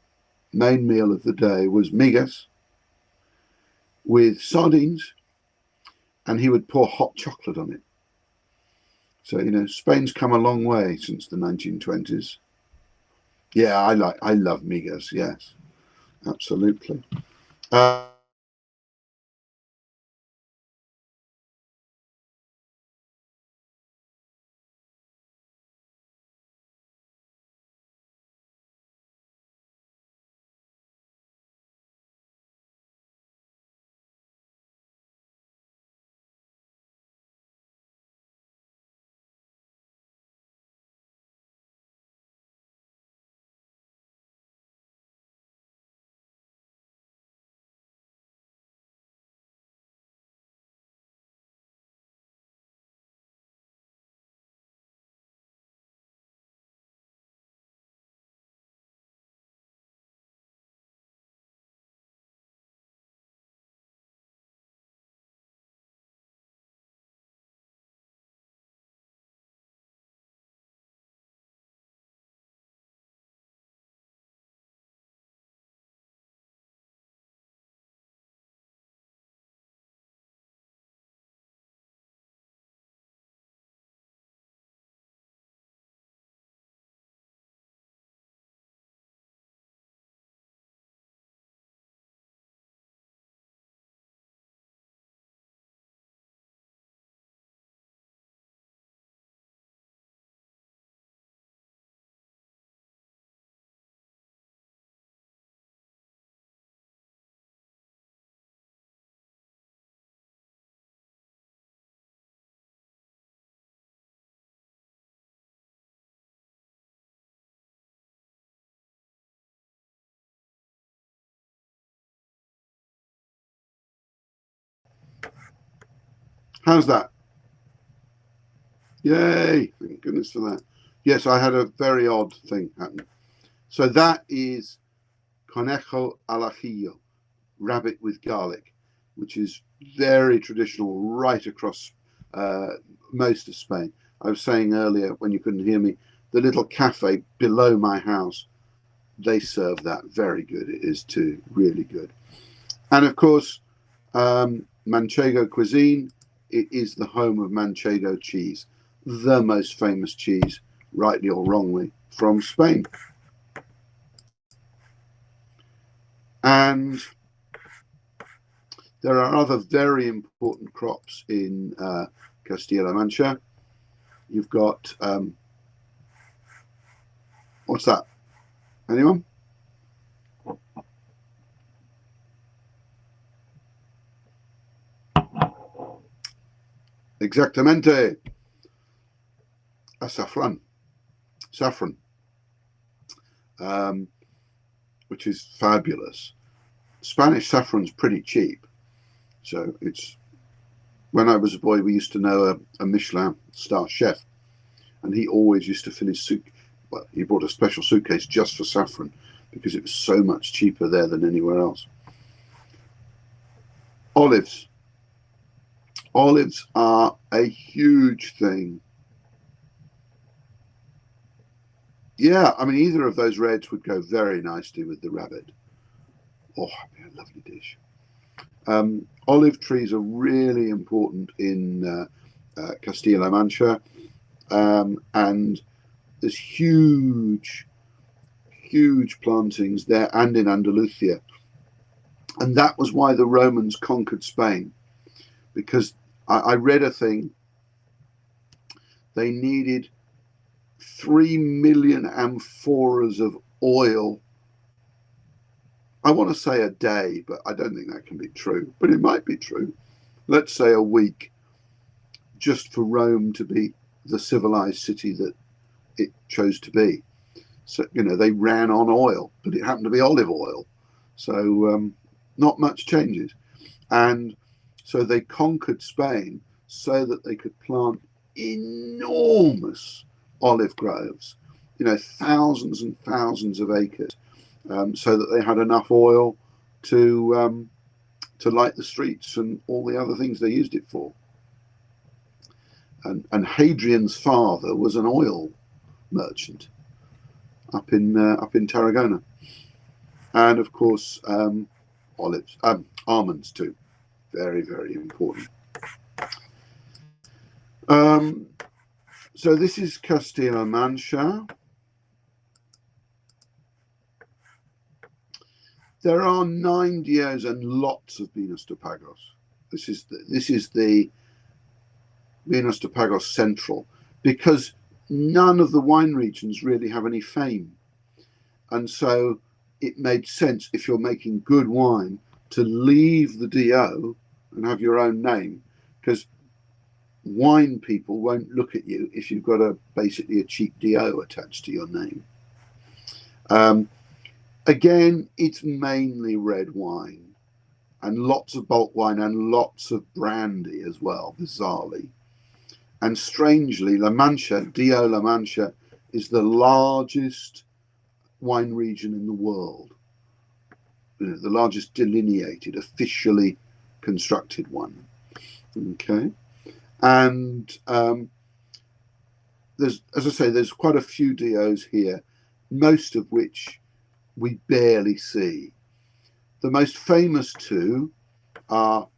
main meal of the day was migas with sardines. And he would pour hot chocolate on it. So, Spain's come a long way since the 1920s. Yeah, I love migas, yes, absolutely. How's that? Yay! Thank goodness for that. Yes, I had a very odd thing happen. So that is conejo al ajillo, rabbit with garlic, which is very traditional right across most of Spain. I was saying earlier when you couldn't hear me, the little cafe below my house, they serve that. Very good it is too, really good. And of course, Manchego cuisine, it is the home of Manchego cheese, the most famous cheese, rightly or wrongly, from Spain. And there are other very important crops in Castilla-La Mancha. You've got, what's that? Anyone? Exactamente. Saffron, which is fabulous. Spanish saffron's pretty cheap. So it's, when I was a boy, we used to know a Michelin star chef, and he always used to fill his suit. Well, he bought a special suitcase just for saffron because it was so much cheaper there than anywhere else. Olives. Olives are a huge thing. Yeah, I mean, either of those reds would go very nicely with the rabbit. Oh, a lovely dish. Olive trees are really important in Castilla-La Mancha, and there's huge plantings there and in Andalusia. And that was why the Romans conquered Spain, because I read a thing, they needed 3 million amphoras of oil. I want to say a day, but I don't think that can be true, but it might be true. Let's say a week, just for Rome to be the civilized city that it chose to be. So, you know, they ran on oil, but it happened to be olive oil. So not much changes. And so they conquered Spain so that they could plant enormous olive groves, you know, thousands and thousands of acres, so that they had enough oil to light the streets and all the other things they used it for. And Hadrian's father was an oil merchant up in Tarragona, and of course olives, almonds too, very, very important. So this is Castilla-La Mancha. There are 9 dios and lots of Vinos de Pagos. This is the Vinos de Pagos Central, because none of the wine regions really have any fame. And so it made sense, if you're making good wine, to leave the DO and have your own name, because wine people won't look at you if you've got basically a cheap DO attached to your name. Again, it's mainly red wine and lots of bulk wine and lots of brandy as well, bizarrely. And strangely, La Mancha, DO La Mancha, is the largest wine region in the world. You know, the largest delineated, officially constructed one. Okay. And there's, as I say, there's quite a few DOs here, most of which we barely see. The most famous two are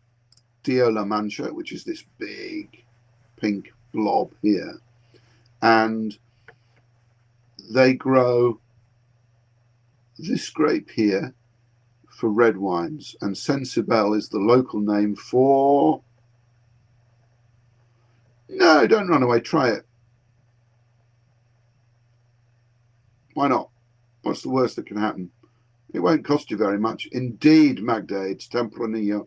DO La Mancha, which is this big pink blob here, and they grow this grape here for red wines, and Sensibel is the local name for... No, don't run away, try it. Why not? What's the worst that can happen? It won't cost you very much. Indeed, Magda, it's Tempranillo.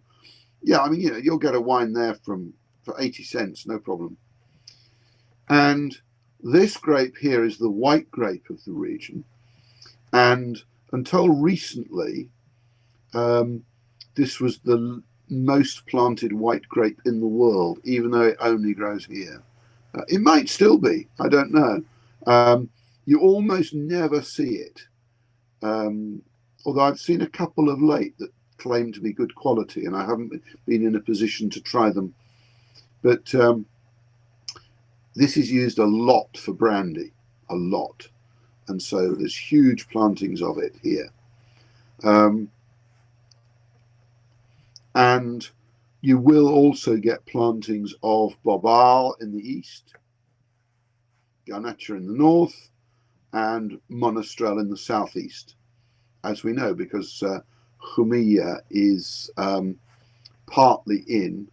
Yeah, I mean, you know, you'll get a wine there for 80 cents, no problem. And this grape here is the white grape of the region. And until recently, this was the most planted white grape in the world, even though it only grows here. It might still be, I don't know. You almost never see it, although I've seen a couple of late that claim to be good quality, and I haven't been in a position to try them. But this is used a lot for brandy, a lot. And so there's huge plantings of it here. And you will also get plantings of Bobal in the east, Garnacha in the north, and Monastrell in the southeast, as we know, because Jumilla is partly in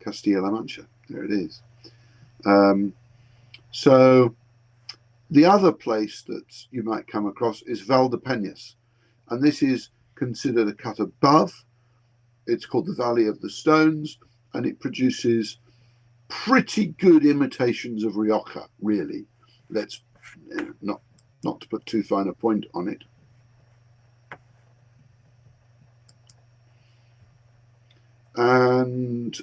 Castilla-La Mancha. There it is. So the other place that you might come across is Valdepeñas, and this is considered a cut above. It's called the Valley of the Stones, and it produces pretty good imitations of Rioja, really. Let's not to put too fine a point on it. And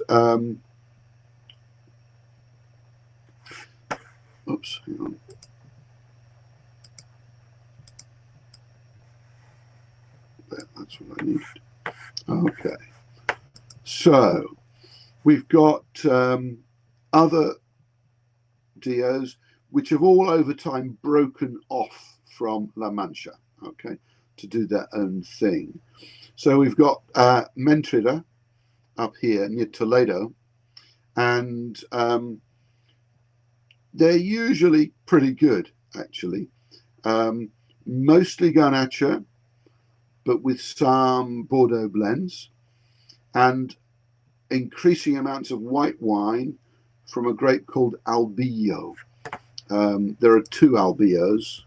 oops, hang on. That's what I needed. Okay. So we've got other DOs which have all over time broken off from La Mancha, okay, to do their own thing. So we've got Mentrida up here near Toledo, and they're usually pretty good, actually. Mostly Garnacha, but with some Bordeaux blends, and increasing amounts of white wine from a grape called Albillo. There are two Albillos.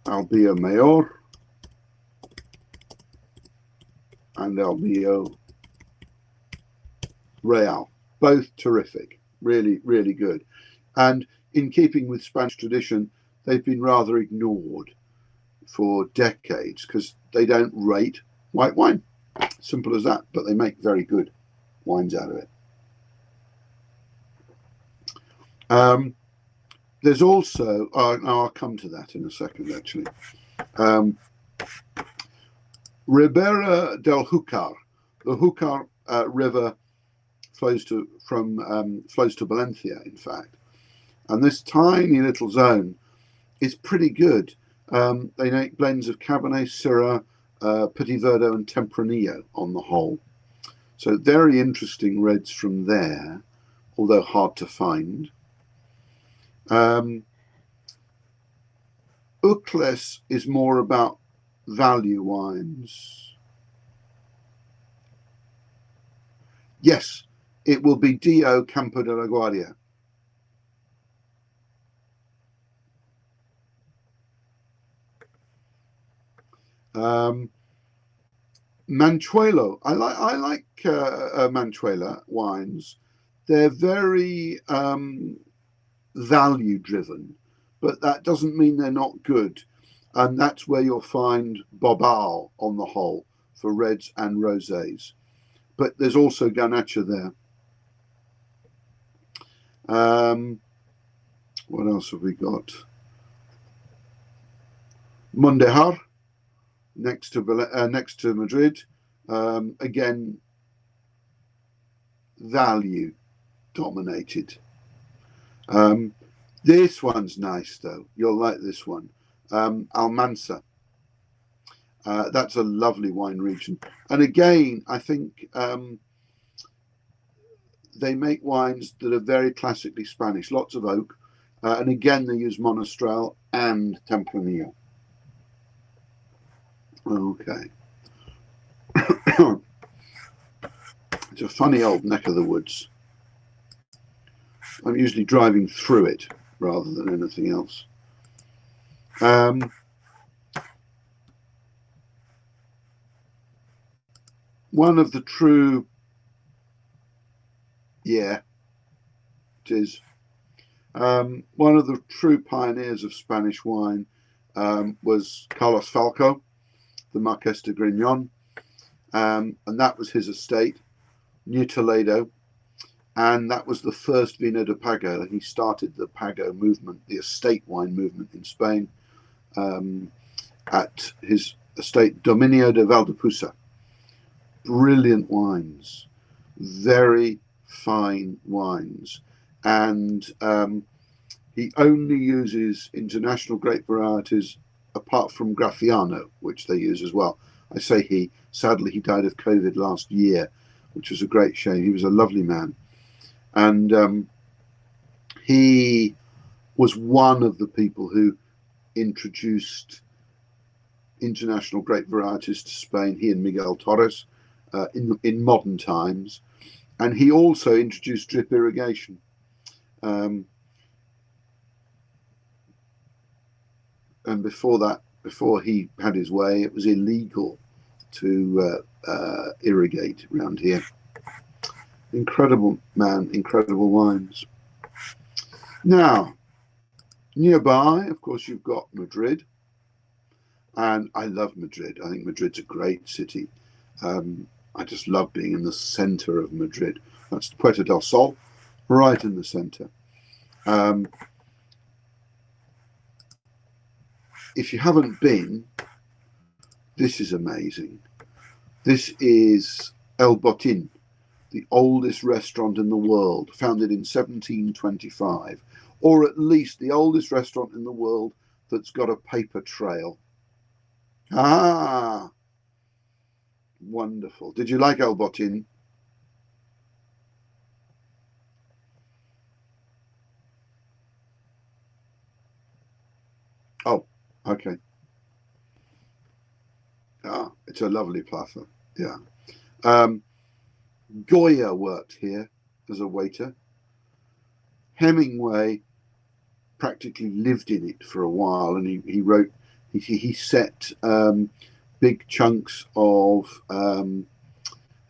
Albillo Mayor and Albillo Real. Both terrific, really, really good. And in keeping with Spanish tradition, they've been rather ignored for decades because they don't rate white wine. Simple as that, but they make very good wines out of it. There's also, I'll come to that in a second actually, Ribera del Júcar. The Júcar River flows to Valencia, in fact. And this tiny little zone is pretty good. They make blends of Cabernet, Syrah, Petit Verdot and Tempranillo on the whole. So very interesting reds from there, although hard to find. Ucles is more about value wines. Yes, it will be Dio Campo de la Guardia. Manchuelo. I like Manchuela wines. They're very value driven, but that doesn't mean they're not good. And that's where you'll find Bobal on the whole for reds and rosés. But there's also Garnacha there. What else have we got? Mondejar, next to Madrid. Again, value dominated. This one's nice though. You'll like this one. Almansa. That's a lovely wine region. And again, I think they make wines that are very classically Spanish, lots of oak. And again, they use Monastrell and Tempranillo. Okay. It's a funny old neck of the woods. I'm usually driving through it rather than anything else. One of the true, yeah, it is. One of the true pioneers of Spanish wine was Carlos Falco, the Marqués de Grignon, and that was his estate near Toledo. And that was the first Vino de Pago. He started the Pago movement, the estate wine movement in Spain, at his estate Dominio de Valdepusa. Brilliant wines, very fine wines. And he only uses international grape varieties apart from Graffiano, which they use as well. I say he, sadly, he died of COVID last year, which was a great shame. He was a lovely man. And he was one of the people who introduced international grape varieties to Spain, he and Miguel Torres, in modern times. And he also introduced drip irrigation. And before that, before he had his way, it was illegal to irrigate around here. Incredible man, incredible wines. Now, nearby, of course, you've got Madrid. And I love Madrid. I think Madrid's a great city. I just love being in the center of Madrid. That's Puerta del Sol, right in the center. If you haven't been, this is amazing. This is El Botín, the oldest restaurant in the world, founded in 1725, or at least the oldest restaurant in the world that's got a paper trail. Ah, wonderful. Did you like El Botín? Oh, okay. Ah, it's a lovely plaza. Yeah. Goya worked here as a waiter. Hemingway practically lived in it for a while, and he wrote, he set big chunks of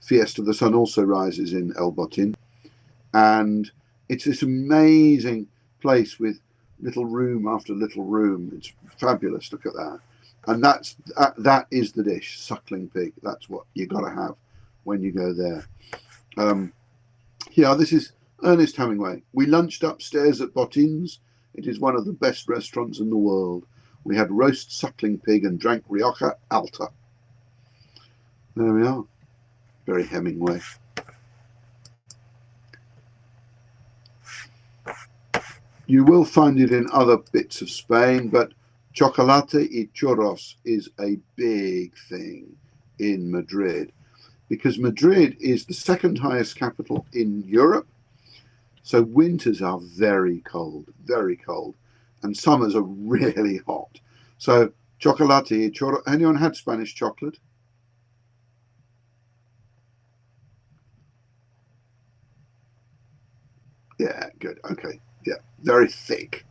Fiesta the Sun Also Rises in El Botín, and it's this amazing place with little room after little room. It's fabulous. Look at that. And that is the dish, suckling pig. That's what you got to have when you go there. Yeah, this is Ernest Hemingway. We lunched upstairs at Botin's. It is one of the best restaurants in the world. We had roast suckling pig and drank Rioja Alta. There we are. Very Hemingway. You will find it in other bits of Spain, but chocolate y churros is a big thing in Madrid, because Madrid is the second highest capital in Europe. So winters are very cold, and summers are really hot. So chocolate y churros. Anyone had Spanish chocolate? Yeah, good. Okay. Yeah, very thick.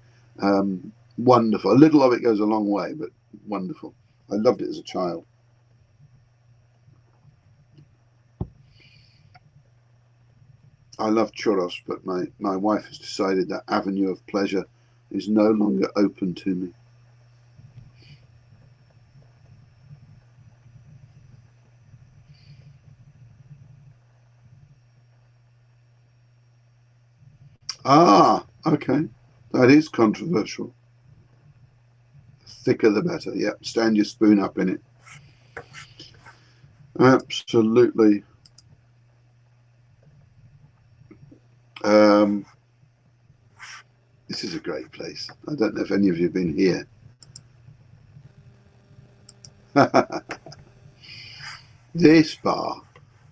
Wonderful. A little of it goes a long way, but wonderful. I loved it as a child. I love churros, but my wife has decided that avenue of pleasure is no longer open to me. Ah, okay. That is controversial. Thicker the better. Yeah, stand your spoon up in it. Absolutely. This is a great place. I don't know if any of you have been here. This bar,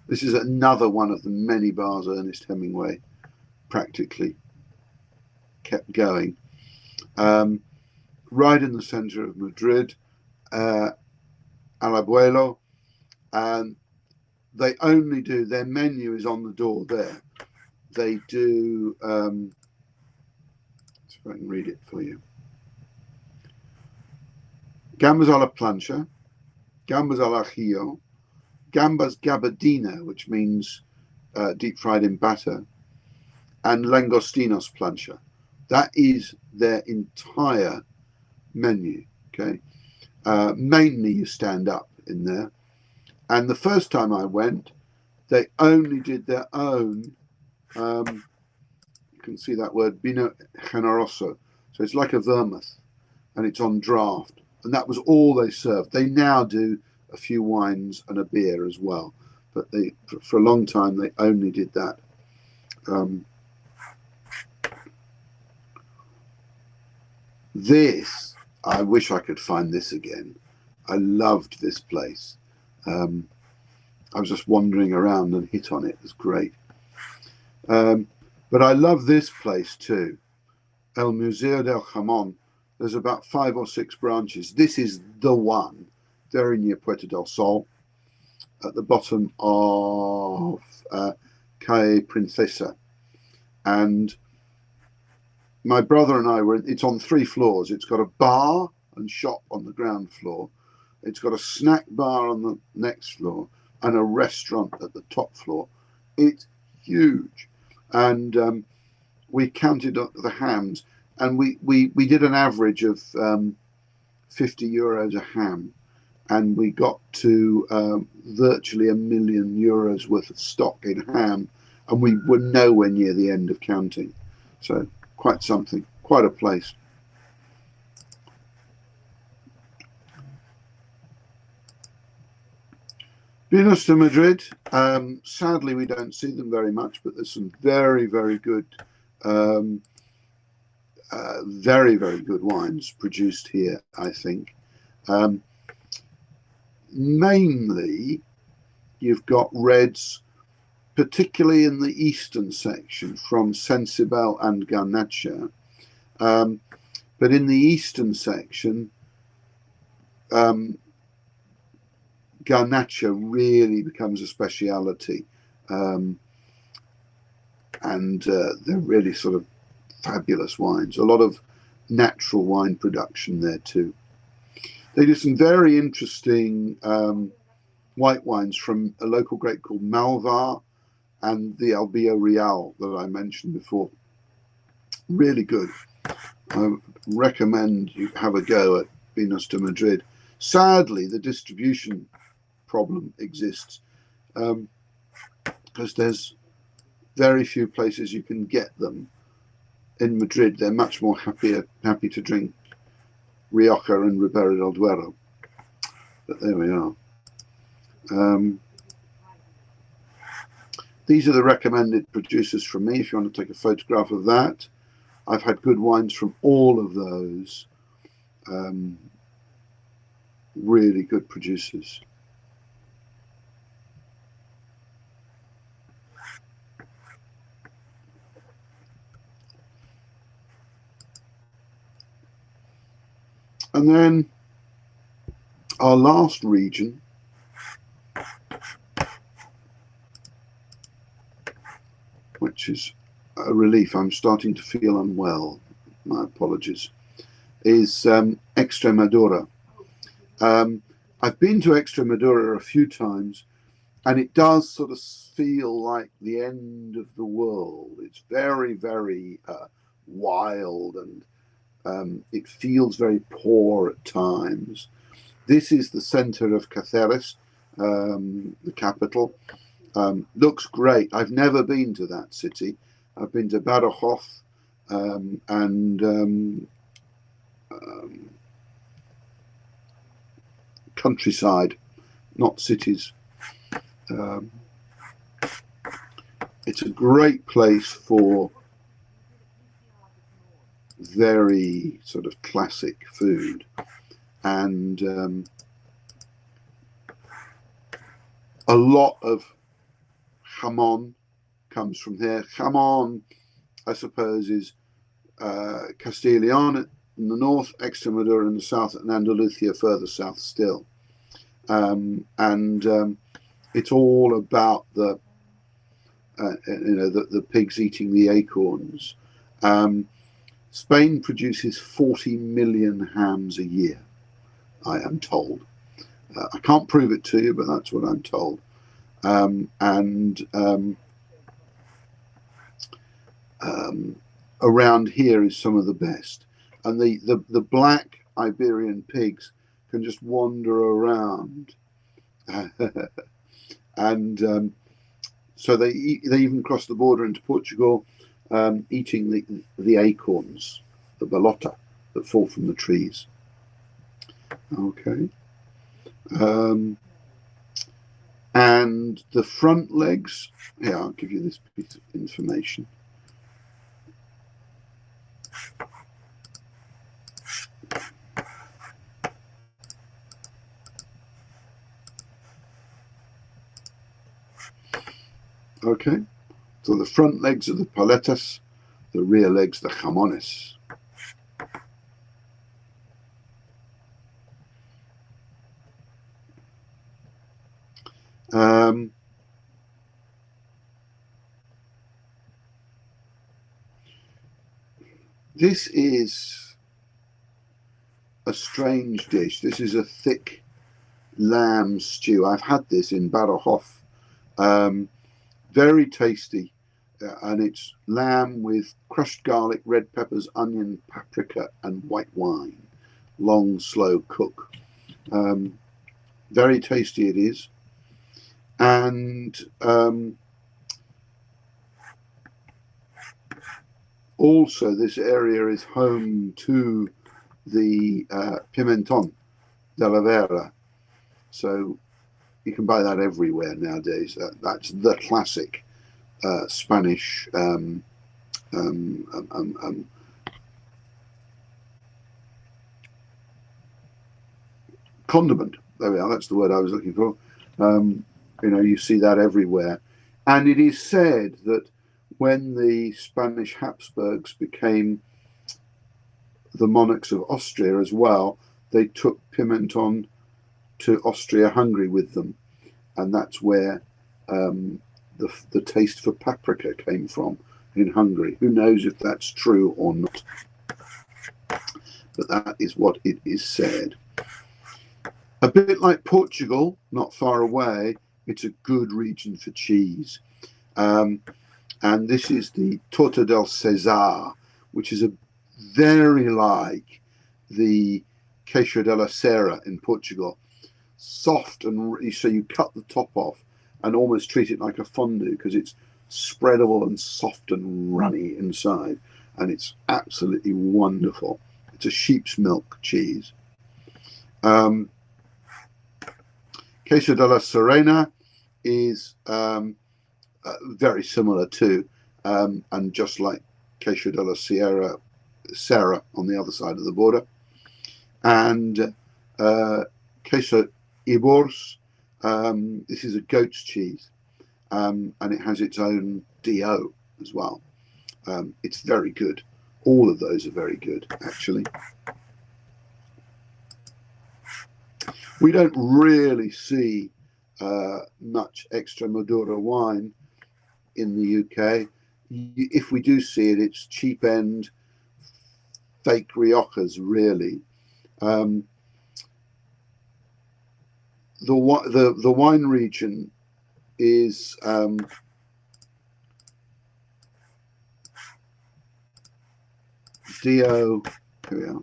this is another one of the many bars Ernest Hemingway practically kept going. Right in the center of Madrid, Al Abuelo, and they only do, their menu is on the door there. They do, let's see if I can read it for you. Gambas a la plancha, gambas al ajillo, gambas gabardina, which means deep fried in batter, and langostinos plancha. That is their entire menu. Okay, mainly you stand up in there. And the first time I went, they only did their own. You can see that word, Vino Generoso. So it's like a vermouth, and it's on draft, and that was all they served. They now do a few wines and a beer as well, but they, for a long time, they only did that. This, I wish I could find this again. I loved this place. I was just wandering around and hit on it. It was great. But I love this place too, El Museo del Jamón. There's about 5 or 6 branches. This is the one, very near Puerto del Sol, at the bottom of Calle Princesa. And my brother and I were, it's on 3 floors. It's got a bar and shop on the ground floor. It's got a snack bar on the next floor and a restaurant at the top floor. It's huge. And we counted up the hams, and we did an average of 50 euros a ham, and we got to virtually €1 million worth of stock in ham, and we were nowhere near the end of counting. So quite something, quite a place. Vinos de Madrid, sadly we don't see them very much, but there's some very, very good, very, very good wines produced here, I think. Mainly, you've got reds, particularly in the eastern section, from Sensibel and Garnacha. But in the eastern section, Garnacha really becomes a speciality, and they're really sort of fabulous wines. A lot of natural wine production there too. They do some very interesting white wines from a local grape called Malvar and the Albio Real that I mentioned before. Really good. I recommend you have a go at Vinos de Madrid. Sadly, the distribution problem exists because there's very few places you can get them. In Madrid, they're much more happy to drink Rioja and Ribera del Duero. But there we are. These are the recommended producers from me if you want to take a photograph of that. I've had good wines from all of those. Really good producers. And then our last region, which is a relief, I'm starting to feel unwell, my apologies, is Extremadura. I've been to Extremadura a few times, and it does sort of feel like the end of the world. It's very, very wild, and it feels very poor at times. This is the center of Cáceres, the capital. Looks great. I've never been to that city. I've been to Badajoz and countryside, not cities. It's a great place for very sort of classic food, and a lot of jamón comes from here. Jamón, I suppose, is Castilla-León in the north, Extremadura in the south, and Andalusia further south still. It's all about the the pigs eating the acorns. Spain produces 40 million hams a year, I am told. I can't prove it to you, but that's what I'm told. Around here is some of the best. And the black Iberian pigs can just wander around. And so they even cross the border into Portugal, eating the acorns, the balota that fall from the trees. Okay. And the front legs, here, I'll give you this piece of information. Okay, so the front legs are the paletas, the rear legs, the jamones. This is a strange dish. This is a thick lamb stew. I've had this in Badajoz. Very tasty. And it's lamb with crushed garlic, red peppers, onion, paprika, and white wine. Long, slow cook. Very tasty it is. And also this area is home to the pimentón de la vera. So you can buy that everywhere nowadays. That's the classic Spanish condiment. There we are. That's the word I was looking for. You see that everywhere. And it is said that when the Spanish Habsburgs became the monarchs of Austria as well, they took pimentón to Austria-Hungary with them. And that's where the taste for paprika came from in Hungary. Who knows if that's true or not? But that is what it is said. A bit like Portugal, not far away, it's a good region for cheese. And this is the Torta del Cesar, which is very like the Queijo de la Serra in Portugal. Soft, and so you cut the top off and almost treat it like a fondue because it's spreadable and soft and runny inside. And it's absolutely wonderful. It's a sheep's milk cheese. Queijo de la Serena is very similar too, and just like Queijo de la Serra on the other side of the border. And Queso Ibors, this is a goat's cheese, and it has its own DO as well. It's very good. All of those are very good, actually. We don't really see much Extremadura wine in the UK. If we do see it, it's cheap end fake Riojas, really. The wine region is DO. Here we are.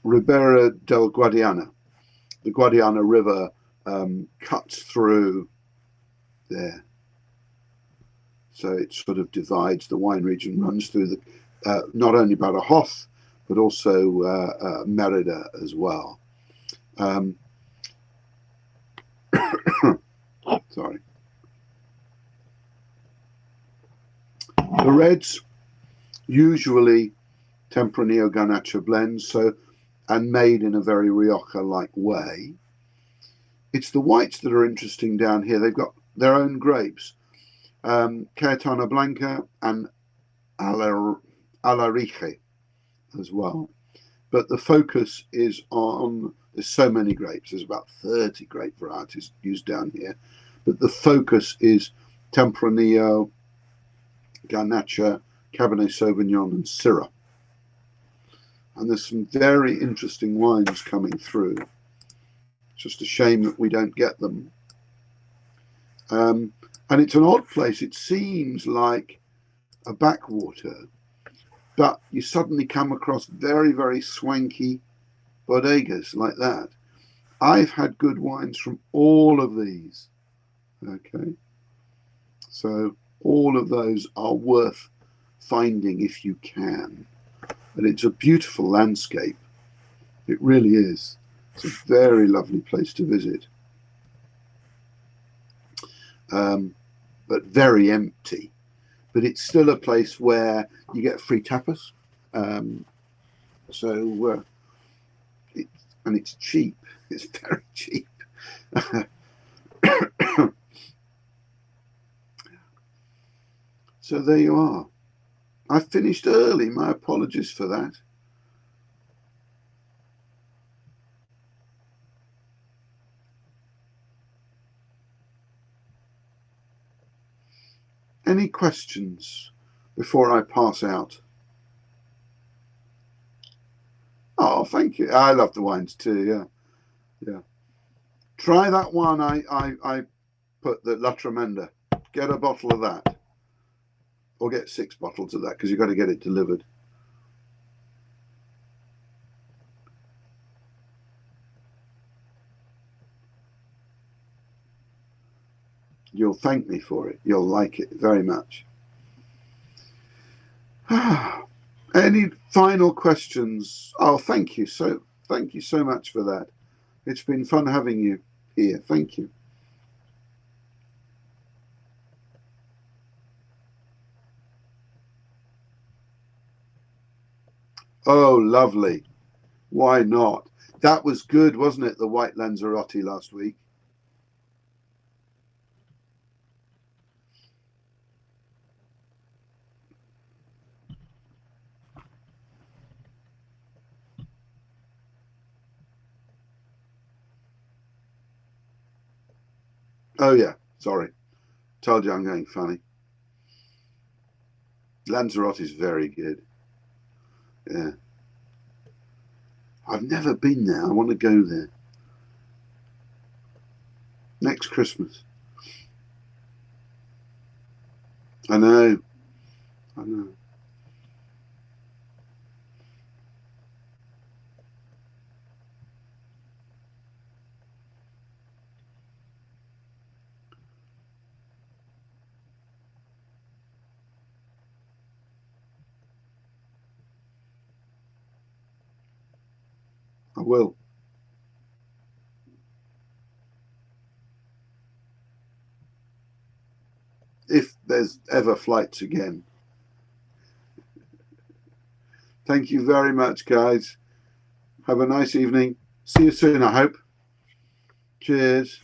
Ribera del Guadiana. The Guadiana River cuts through there. So it sort of divides, the wine region runs through the not only Badajoz, but also Merida as well. Sorry. The reds, usually Tempranillo Garnacha blends, and made in a very Rioja-like way. It's the whites that are interesting down here. They've got their own grapes, Cayetana Blanca and Alarije as well. But the focus is on, there's so many grapes, there's about 30 grape varieties used down here, but the focus is Tempranillo, Garnacha, Cabernet Sauvignon and Syrah. And there's some very interesting wines coming through. It's just a shame that we don't get them. And it's an odd place. It seems like a backwater, but you suddenly come across very, very swanky bodegas like that. I've had good wines from all of these. Okay, so all of those are worth finding if you can. And it's a beautiful landscape. It really is. It's a very lovely place to visit. But very empty. But it's still a place where you get free tapas. And it's cheap. It's very cheap. So there you are. I finished early. My apologies for that. Any questions before I pass out? Oh, thank you. I love the wines too. Yeah, yeah. Try that one. I put the La Tremenda. Get a bottle of that, or get 6 bottles of that because you've got to get it delivered. You'll thank me for it. You'll like it very much. Any final questions? Oh, thank you so much for that. It's been fun having you here. Thank you. Oh, lovely. Why not? That was good, wasn't it? The white Lanzarote last week. Oh, yeah. Sorry. Told you I'm going funny. Lanzarote is very good. Yeah. I've never been there. I want to go there. Next Christmas. I know. I know. I will. If there's ever flights again. Thank you very much, guys. Have a nice evening. See you soon, I hope. Cheers.